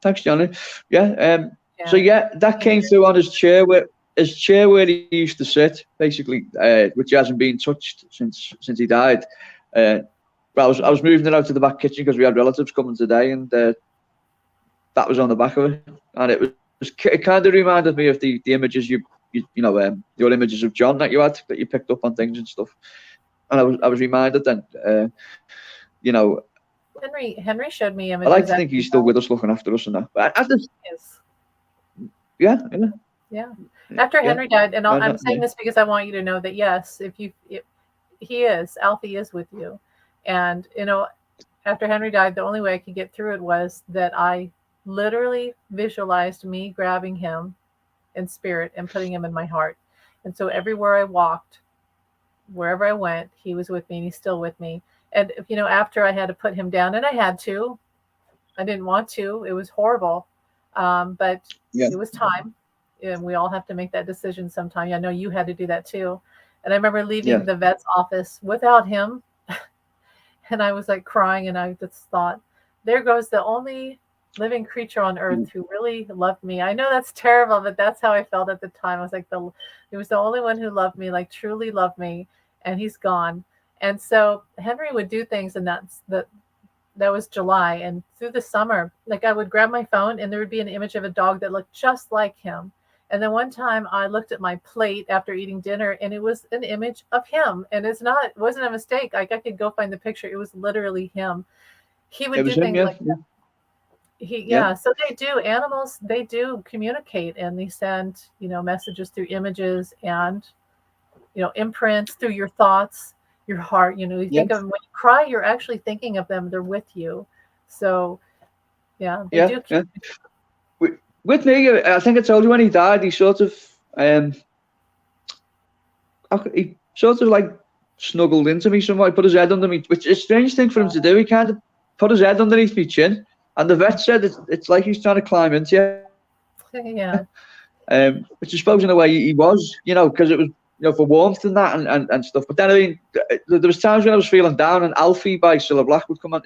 Thanks, Johnny. Yeah. So that came through on his chair where he used to sit, basically, which hasn't been touched since he died. But I was moving it out to the back kitchen because we had relatives coming today, and that was on the back of it, and it kind of reminded me of the images your images of John that you picked up on things and stuff, and I was reminded then, Henry showed me images. I like to think he's still with us, looking after us and that. But After Henry died, and I'm saying this because I want you to know that yes, Alfie is with you, and after Henry died, the only way I could get through it was that I literally visualized me grabbing him in spirit and putting him in my heart, and so everywhere I walked, wherever I went, he was with me, and he's still with me. And after I had to put him down, and I had to, I didn't want to. It was horrible, but it was time, and we all have to make that decision sometime. I know you had to do that too. And I remember leaving the vet's office without him, and I was like crying, and I just thought, there goes the only living creature on earth who really loved me. I know that's terrible, but that's how I felt at the time. I was like, he was the only one who loved me, like truly loved me, and he's gone. And so Henry would do things, and that was July. And through the summer, like I would grab my phone and there would be an image of a dog that looked just like him. And then one time I looked at my plate after eating dinner, and it was an image of him. And it wasn't a mistake. Like I could go find the picture. It was literally him. He would do things like that. So they do. Animals, they do communicate, and they send, messages through images and, imprints through your thoughts. Your heart, you think of them when you cry, you're actually thinking of them. They're with you. So, they do. With me, I think I told you when he died, he sort of, like snuggled into me somewhat. He put his head under me, which is a strange thing for him to do. He kind of put his head underneath my chin, and the vet said it's like he's trying to climb into you. Yeah. Which I suppose in a way he was, because it was. For warmth and that and stuff. But then, I mean, there was times when I was feeling down, and Alfie by Cilla Black would come on,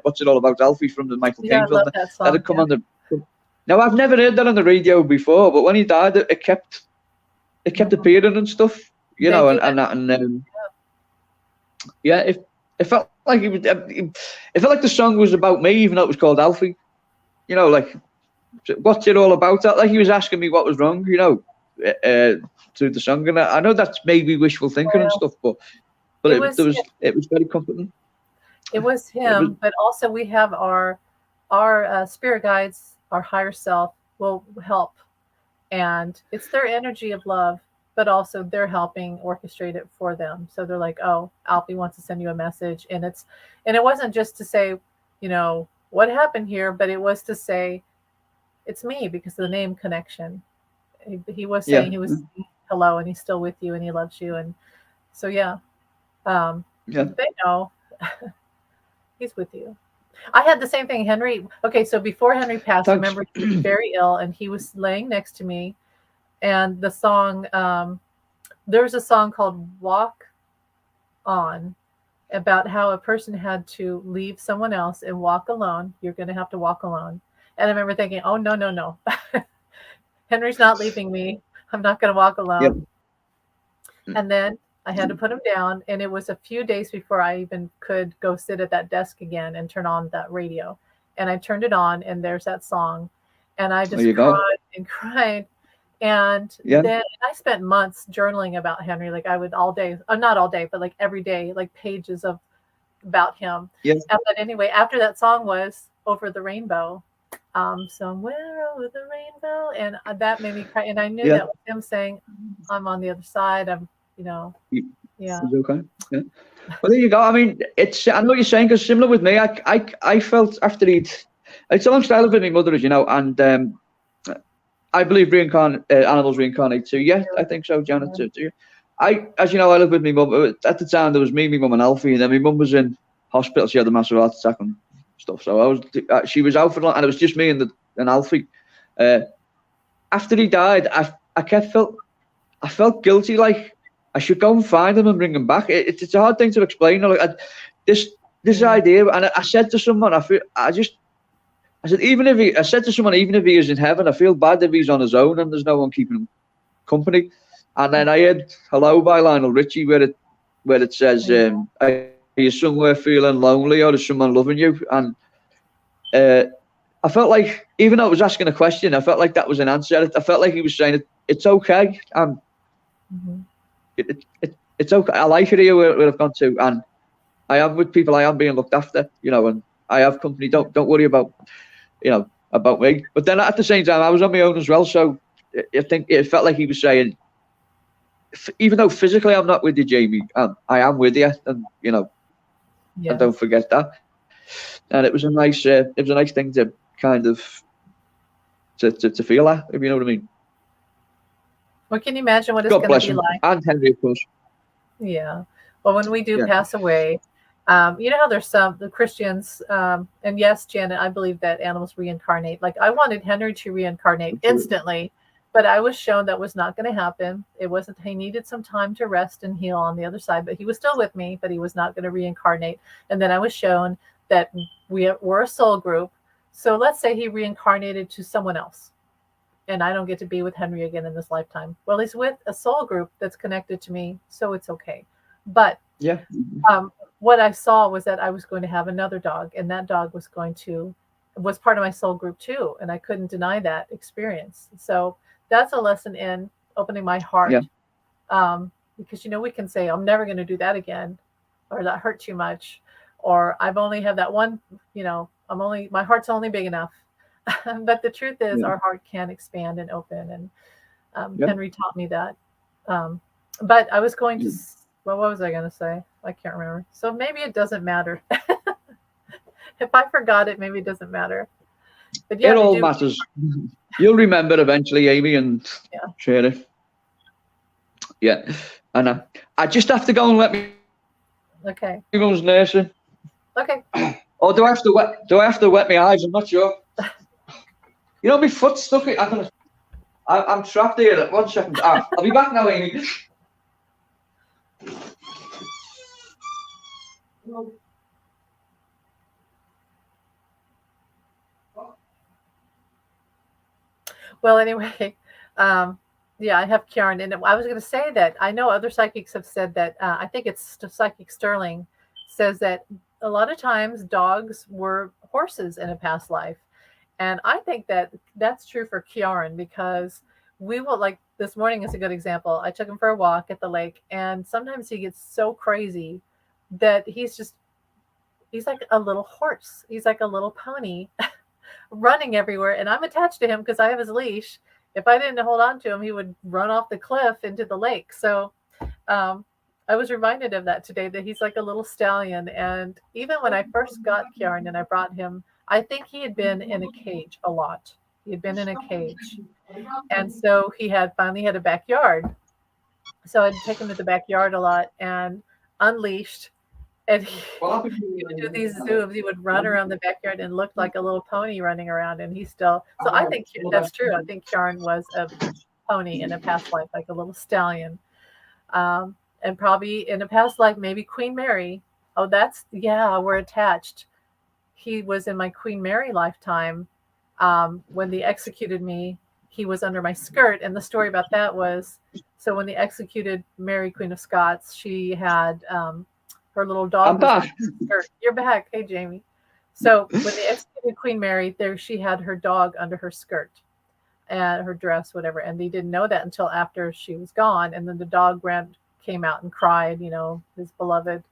What's It All About Alfie from the Michael King film. That'd come on the... Now, I've never heard that on the radio before, but when he died, it kept appearing and stuff, it felt like it felt like the song was about me, even though it was called Alfie. Like, what's it all about? Like he was asking me what was wrong, through the song, and I know that's maybe wishful thinking and stuff, but it was very comforting. It was him, but also we have our spirit guides, our higher self will help, and it's their energy of love, but also they're helping orchestrate it for them. So they're like, oh, Alfie wants to send you a message, and it wasn't just to say, what happened here, but it was to say, it's me, because of the name connection. He was saying he was saying hello, and he's still with you, and he loves you, and so they know he's with you. I had the same thing, Henry. Okay, so before Henry passed, I remember he was very ill, and he was laying next to me, and the song, there was a song called "Walk On," about how a person had to leave someone else and walk alone. You're going to have to walk alone, and I remember thinking, oh no. Henry's not leaving me. I'm not going to walk alone. Yep. And then I had to put him down, and it was a few days before I even could go sit at that desk again and turn on that radio. and I turned it on, and there's that song, and I There just you go. cried and cried. And Yeah. then I spent months journaling about Henry. Like I would all day, not all day, but like every day, like pages of about him. Yeah. But anyway, after that song was Over the Rainbow, somewhere over the rainbow, and that made me cry. And I knew Yeah. that was him saying, "I'm on the other side." I'm, yeah. It's okay. Yeah. Well, there you go. I mean, I know what you're saying, because similar with me, I felt after it's a long style with my mother, as you know, and I believe animals reincarnate too. Yeah, I think so, Janet. Too. As you know, I lived with my mum. At the time, there was me, my mum, and Alfie, and then my mum was in hospital. She had a massive heart attack and stuff. So she was out for long, and it was just me and Alfie. After he died, I felt guilty, like I should go and find him and bring him back. It's a hard thing to explain. Like this idea, and I said to someone, I said, even if he is in heaven, I feel bad if he's on his own and there's no one keeping him company. And then I heard "Hello" by Lionel Richie, where it says, "Are you somewhere feeling lonely, or is someone loving you?" And I felt like, even though I was asking a question, I felt like that was an answer. I felt like he was saying, "It's okay. It's okay. I like it here where I've gone to, and I am with people. I am being looked after, and I have company. Don't worry about me." But then at the same time, I was on my own as well. So I think it felt like he was saying, even though physically I'm not with you, Jamie, I am with you, and and don't forget that. And it was a nice thing to kind of to feel that, if you know what I mean. Well, can you imagine what it's going to be like? And Henry, of course. Yeah. Well, when we do pass away, you know how there's the Christians, and yes, Janet, I believe that animals reincarnate. Like I wanted Henry to reincarnate instantly, but I was shown that was not going to happen. It wasn't. He needed some time to rest and heal on the other side, but he was still with me, but he was not going to reincarnate. And then I was shown that we're a soul group. So let's say he reincarnated to someone else, and I don't get to be with Henry again in this lifetime. Well, he's with a soul group that's connected to me, so it's okay. But what I saw was that I was going to have another dog, and that dog was part of my soul group too, and I couldn't deny that experience. So that's a lesson in opening my heart, because we can say, "I'm never going to do that again," or "that hurt too much," or "I've only had that one," my heart's only big enough. But the truth is, our heart can expand and open, and Henry taught me that. But I was going to. Well, what was I going to say? I can't remember. So maybe it doesn't matter. If I forgot it, maybe it doesn't matter. But yeah, it all matters. You'll remember eventually, Amy and Sheriff. Yeah, and I just have to go and let me. Okay. Everyone's nursing. Okay. Or do I have to wet my eyes? I'm not sure. My foot's stuck. I'm trapped here. 1 second. I'll be back now, Amy. Well, anyway, I have Kieran, and I was going to say that I know other psychics have said that. I think it's Psychic Sterling says that a lot of times dogs were horses in a past life, and I think that that's true for Kieran, because we will, like this morning is a good example. I took him for a walk at the lake, and sometimes he gets so crazy that he's like a little horse. He's like a little pony running everywhere, and I'm attached to him because I have his leash. If I didn't hold on to him, he would run off the cliff into the lake. So I was reminded of that today, that he's like a little stallion. And even when I first got Kieran and I brought him, I think he had been in a cage a lot. He had been in a cage. And so he finally had a backyard. So I'd take him to the backyard a lot and unleashed. And he would do these zooms. He would run around the backyard and looked like a little pony running around. And so I think that's true. I think Kieran was a pony in a past life, like a little stallion. And probably in a past life, maybe Queen Mary. Oh, we're attached. He was in my Queen Mary lifetime. When they executed me, he was under my skirt. And the story about that was, so when they executed Mary, Queen of Scots, she had her little dog. I'm back. You're back. Hey, Jamie. So when they executed Queen Mary, there she had her dog under her skirt and her dress, whatever, and they didn't know that until after she was gone. And then the dog came out and cried. His beloved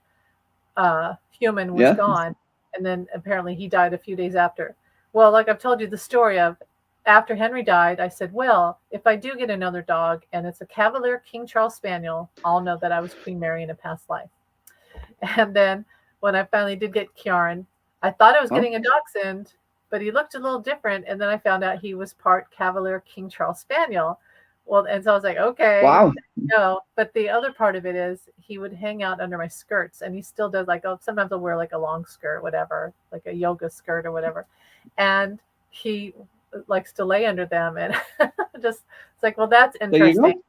human was Yeah. gone, and then apparently he died a few days after. Well, like I've told you the story of after Henry died, I said, well, if I do get another dog and it's a Cavalier King Charles Spaniel, I'll know that I was Queen Mary in a past life. And then when I finally did get Kieran, I thought I was getting a dachshund, but he looked a little different. And then I found out he was part Cavalier King Charles Spaniel. Well, and so I was like, okay, Wow. no. But the other part of it is he would hang out under my skirts, and he still does. Like, sometimes I'll wear like a long skirt, whatever, like a yoga skirt or whatever, and he likes to lay under them, and just it's like, well, that's interesting.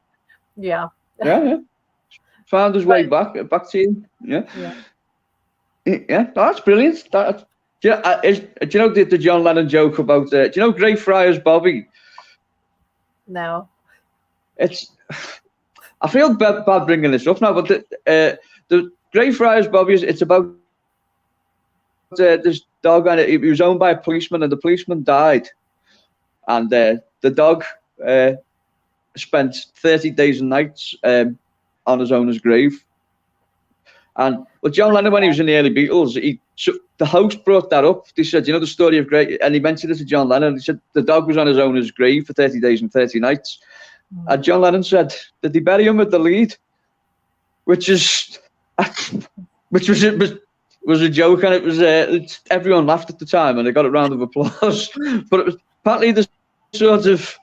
Yeah. Yeah. Found his way back to you. Yeah. Yeah. That's brilliant. Do you know the John Lennon joke about? Do you know Greyfriars Bobby? No. I feel bad bringing this up now, but the Greyfriars Bobby it's about this dog, and he was owned by a policeman, and the policeman died, and the dog spent 30 days and nights on his owner's grave. And John Lennon, when he was in the early Beatles, the host brought that up. They said, the story of and he mentioned it to John Lennon. He said the dog was on his owner's grave for 30 days and 30 nights. And John Lennon said, did they bury him with the lead? Which was a joke, and it was everyone laughed at the time, and they got a round of applause. But it was partly the sort of,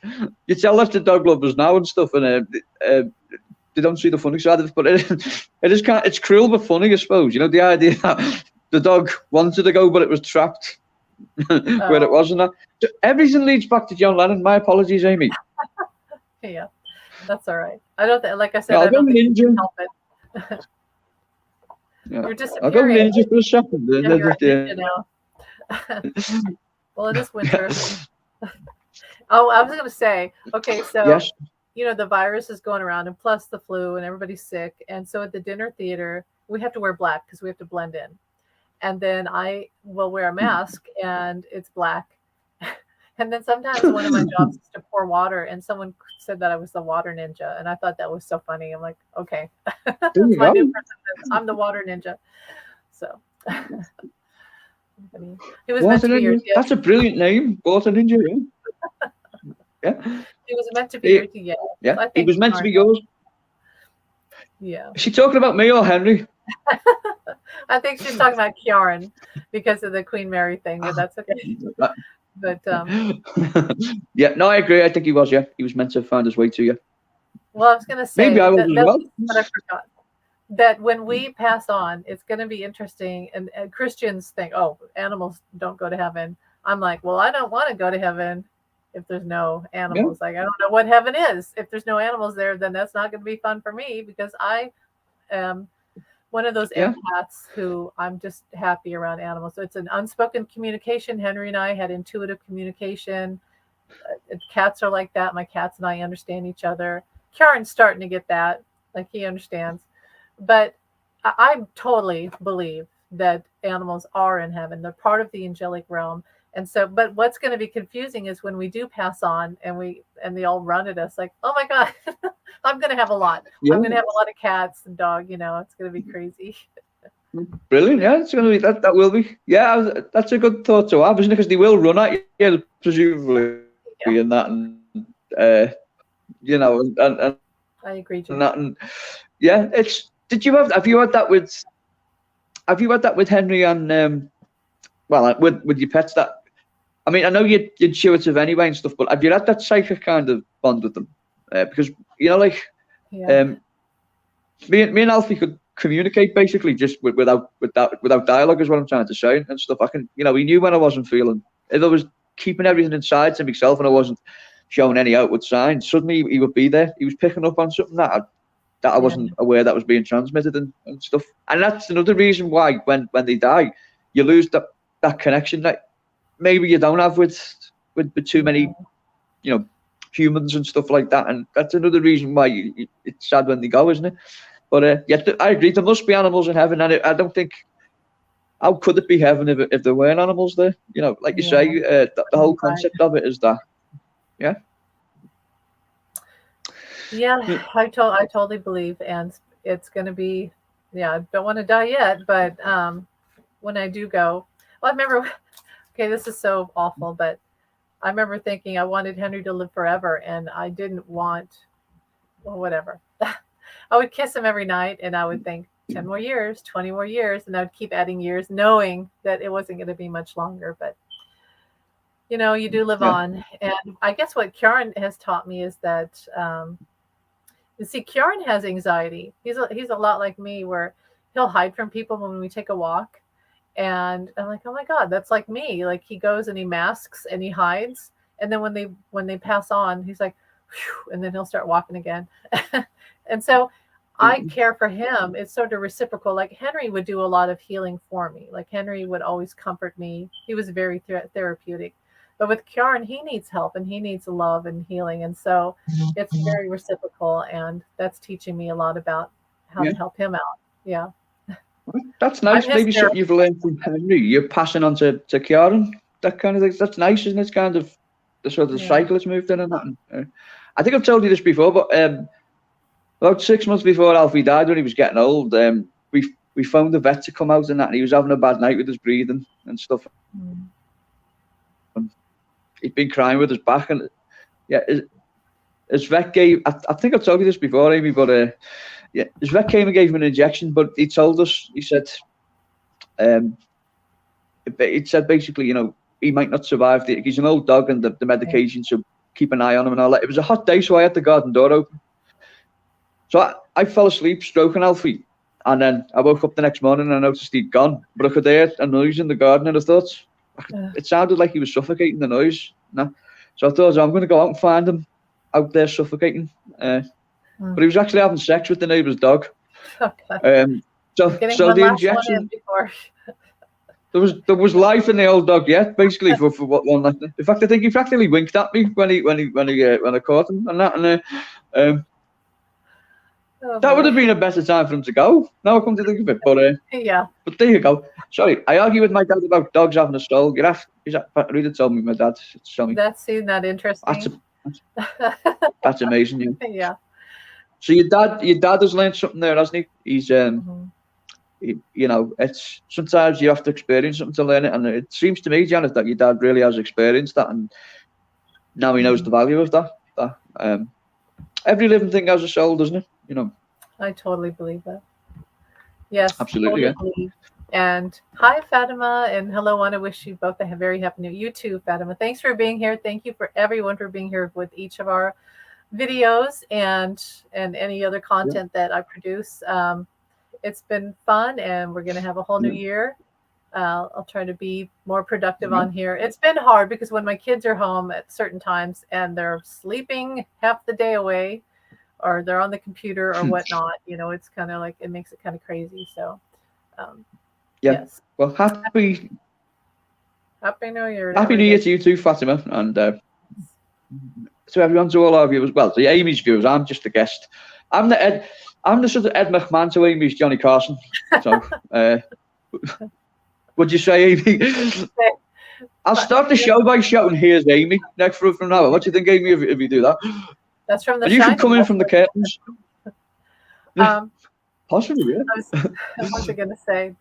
you tell that to dog lovers now and stuff, and they don't see the funny side of it. But it's cruel but funny, I suppose. The idea that the dog wanted to go, but it was trapped where it wasn't. So everything leads back to John Lennon. My apologies, Amy. Yeah, that's all right. I don't think, like I said, No, I don't think you can help it. Yeah. You're disappearing. I'll go ninja for a second. Yeah, you're a ninja now. Well, it is winter. Oh, I was going to say, okay, so, yes. The virus is going around, and plus the flu, and everybody's sick. And so at the dinner theater, we have to wear black because we have to blend in. And then I will wear a mask, and it's black. And then sometimes one of my jobs is to pour water, and someone said that I was the water ninja, and I thought that was so funny. I'm like, okay, that's my new person. I'm the water ninja. So it was meant to be your gift. That's a brilliant name, water ninja. Yeah. It was meant to be your gift. Yeah, I think it was meant to be yours. Yeah. Is she talking about me or Henry? I think she's talking about Kieran because of the Queen Mary thing, but that's okay. But yeah, no, I agree. I think he was. Yeah, he was meant to find his way to you. Well, I was going to say maybe I was as well. But I forgot that when we pass on, it's going to be interesting. And Christians think, oh, animals don't go to heaven. I'm like, well, I don't want to go to heaven if there's no animals. Yeah. Like, I don't know what heaven is. If there's no animals there, then that's not going to be fun for me because I am one of those empaths who I'm just happy around animals. So it's an unspoken communication. Henry and I had intuitive communication. Cats are like that. My cats and I understand each other. Kieran's starting to get that. Like he understands. But I totally believe that animals are in heaven. They're part of the angelic realm. And so, but what's going to be confusing is when we do pass on and they all run at us like, oh my God, I'm going to have a lot. Yeah. I'm going to have a lot of cats and dog, it's going to be crazy. Brilliant. Yeah, it's going to be, that will be. Yeah, that's a good thought to have, isn't it? Because they will run at you, presumably, and that, and, and I agree, Jim. And that, and yeah, have you had that with Henry and, with your pets that, I mean, I know you're intuitive anyway and stuff, but have you had that psychic kind of bond with them? Because, me and Alfie could communicate basically just without dialogue is what I'm trying to say and stuff. I can, he knew when I wasn't feeling, if I was keeping everything inside to myself and I wasn't showing any outward signs, suddenly he would be there. He was picking up on something that I wasn't aware that was being transmitted and stuff. And that's another reason why when they die, you lose that connection that maybe you don't have with too many, humans and stuff like that. And that's another reason why it's sad when they go, isn't it? But I agree. There must be animals in heaven, and I don't think how could it be heaven if there weren't animals there? You know, like you say, the whole concept of it is that, yeah. Yeah, I totally believe, and it's going to be, yeah, I don't want to die yet, but when I do go, well, I remember, okay, this is so awful, but I remember thinking I wanted Henry to live forever, and I didn't want, well, whatever. I would kiss him every night, and I would think 10 more years, 20 more years, and I would keep adding years, knowing that it wasn't going to be much longer. But you do live Yeah. on, and I guess what Karen has taught me is that. You see, Kieran has anxiety. He's a lot like me, where he'll hide from people when we take a walk, and I'm like, oh my god, that's like me. Like he goes and he masks and he hides, and then when they pass on, he's like, phew, and then he'll start walking again. And so I care for him. It's sort of reciprocal. Like Henry would do a lot of healing for me. Like Henry would always comfort me. He was very therapeutic. But with Kieran, he needs help and he needs love and healing. And so it's very reciprocal. And that's teaching me a lot about how to help him out. Yeah. That's nice. Maybe something you've learned from Henry, you're passing on to Kieran. That kind of thing. That's nice, isn't it? It's kind of the sort of cycle has moved in and that. I think I've told you this before, but about 6 months before Alfie died, when he was getting old, we phoned the vet to come out and that, and he was having a bad night with his breathing and stuff. And he'd been crying with his back, and his vet gave. I think I've told you this before, Amy, but his vet came and gave him an injection, but he told us, he said basically, he might not survive. He's an old dog, and the medication, so keep an eye on him and all that. It was a hot day, so I had the garden door open. So I fell asleep stroking Alfie, and then I woke up the next morning and I noticed he'd gone, but I could hear a noise in the garden, and I thought it sounded like he was suffocating, the noise. So I thought, I'm going to go out and find him out there suffocating. But he was actually having sex with the neighbour's dog. Okay. So the injection. There was life in the old dog yet, basically for what one night. In fact, I think he practically winked at me when I caught him and that, and that would have been a better time for him to go. Now I come to think of it, but there you go. Sorry, I argue with my dad about dogs having a soul. Rita told me, my dad told me. That's not interesting. That's amazing. Yeah. So your dad has learned something there, hasn't he? He's it's sometimes you have to experience something to learn it, and it seems to me, Janet, that your dad really has experienced that, and now he knows the value of that. Every living thing has a soul, doesn't it? I totally believe that. Yes, absolutely. Totally. And hi, Fatima, and hello. I want to wish you both a very happy new. You too, Fatima. Thanks for being here. Thank you for everyone for being here with each of our videos and any other content that I produce. It's been fun, and we're going to have a whole new year. I'll try to be more productive on here. It's been hard because when my kids are home at certain times and they're sleeping half the day away, or they're on the computer or whatnot, it's kind of like, it makes it kind of crazy. So, yes. Well, happy New Year. Happy New Year to you too, Fatima, and to everyone, to all our viewers. Well, to Amy's viewers, I'm just a guest. I'm the sort of Ed McMahon to Amy's Johnny Carson. So, would you say, Amy? I'll start the show by shouting, "Here's Amy" next from now on. What do you think, Amy, if you do that? That's from the. And you can come in from the curtains. Possibly, yeah. What was I going to say?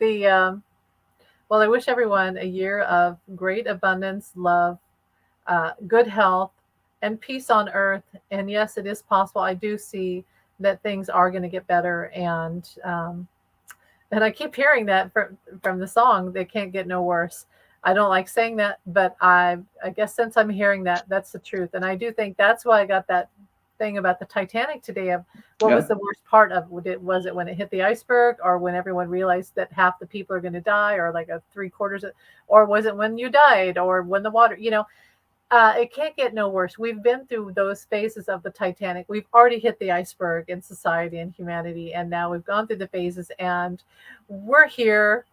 Well, I wish everyone a year of great abundance, love, good health, and peace on earth. And yes, it is possible. I do see that things are going to get better, and I keep hearing that from the song. They can't get no worse. I don't like saying that, but I guess since I'm hearing that, that's the truth. And I do think that's why I got that thing about the Titanic today of what was the worst part of it. Was it when it hit the iceberg, or when everyone realized that half the people are going to die, or like a 3/4, or was it when you died, or when the water, it can't get no worse. We've been through those phases of the Titanic. We've already hit the iceberg in society and humanity, and now we've gone through the phases, and we're here.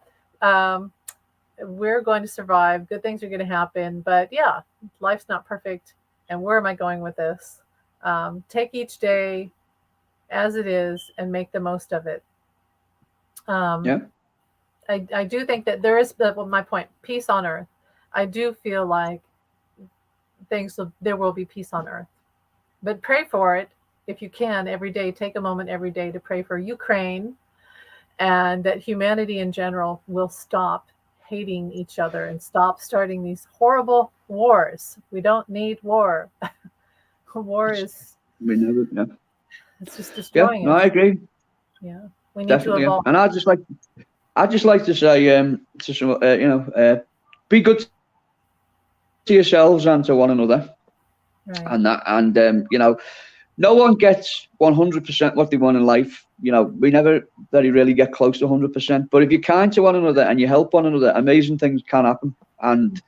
We're going to survive. Good things are going to happen, but yeah, life's not perfect. And where am I going with this? Take each day as it is and make the most of it. I do think that there is, well, my point, peace on earth. I do feel like there will be peace on earth, but pray for it if you can every day. Take a moment every day to pray for Ukraine, and that humanity in general will stop hating each other and stop starting these horrible wars. We don't need war. War is, We never, yeah. it's just Yeah, destroying no, us. I agree. Yeah, we need Definitely. to evolve. And I'd just like to say, to some, be good to yourselves and to one another, Right. and no one gets 100% what they want in life. We never very really get close to 100%. But if you're kind to one another and you help one another, amazing things can happen. And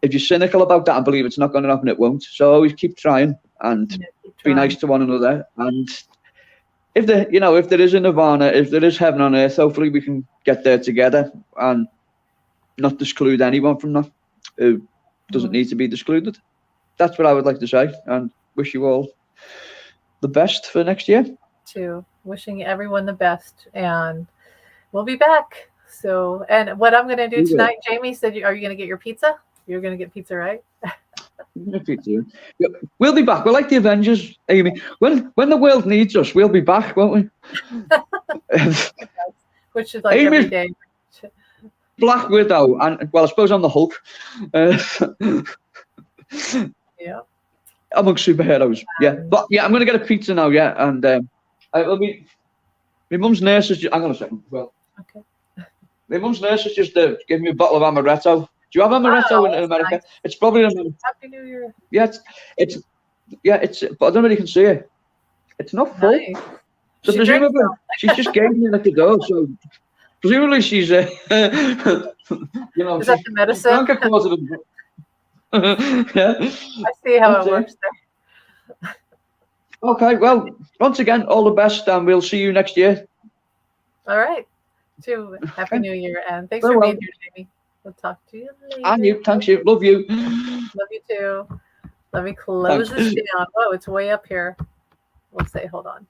if you're cynical about that and believe it's not going to happen, it won't. So always keep trying and Keep be trying. nice to one another. And if there is a nirvana, if there is heaven on earth, hopefully we can get there together and not exclude anyone from that who doesn't need to be excluded. That's what I would like to say, and wish you all the best for next year. Too. Wishing everyone the best, and we'll be back. So, and what I'm going to do tonight, Jamie said, are you going to get your pizza? You're going to get pizza, right? We'll be back. We're like the Avengers, Amy. When the world needs us, we'll be back, won't we? Which is like Amy's every day. Black Widow, and well, I suppose I'm the Hulk. Yeah. Among superheroes, yeah. But yeah, I'm gonna get a pizza now, yeah. And it'll be my mum's nurse is. Hang on a second. Well, okay. My mum's nurse is just giving me a bottle of amaretto. Do you have amaretto in America? Nice. It's probably Happy New Year. Yeah, it's but I don't know if you can see it. It's not full. Nice. So presumably she just gave me at the door. So presumably she's is that the medicine? Yeah. I see how it works there. Okay, well, once again, all the best, and we'll see you next year. All right. Too. Happy New Year, and thanks Very for well. being here, Jamie. We'll talk to you later. And you, thanks you, love you. Love you too. Let me close this down. Oh, it's way up here. We'll say, hold on.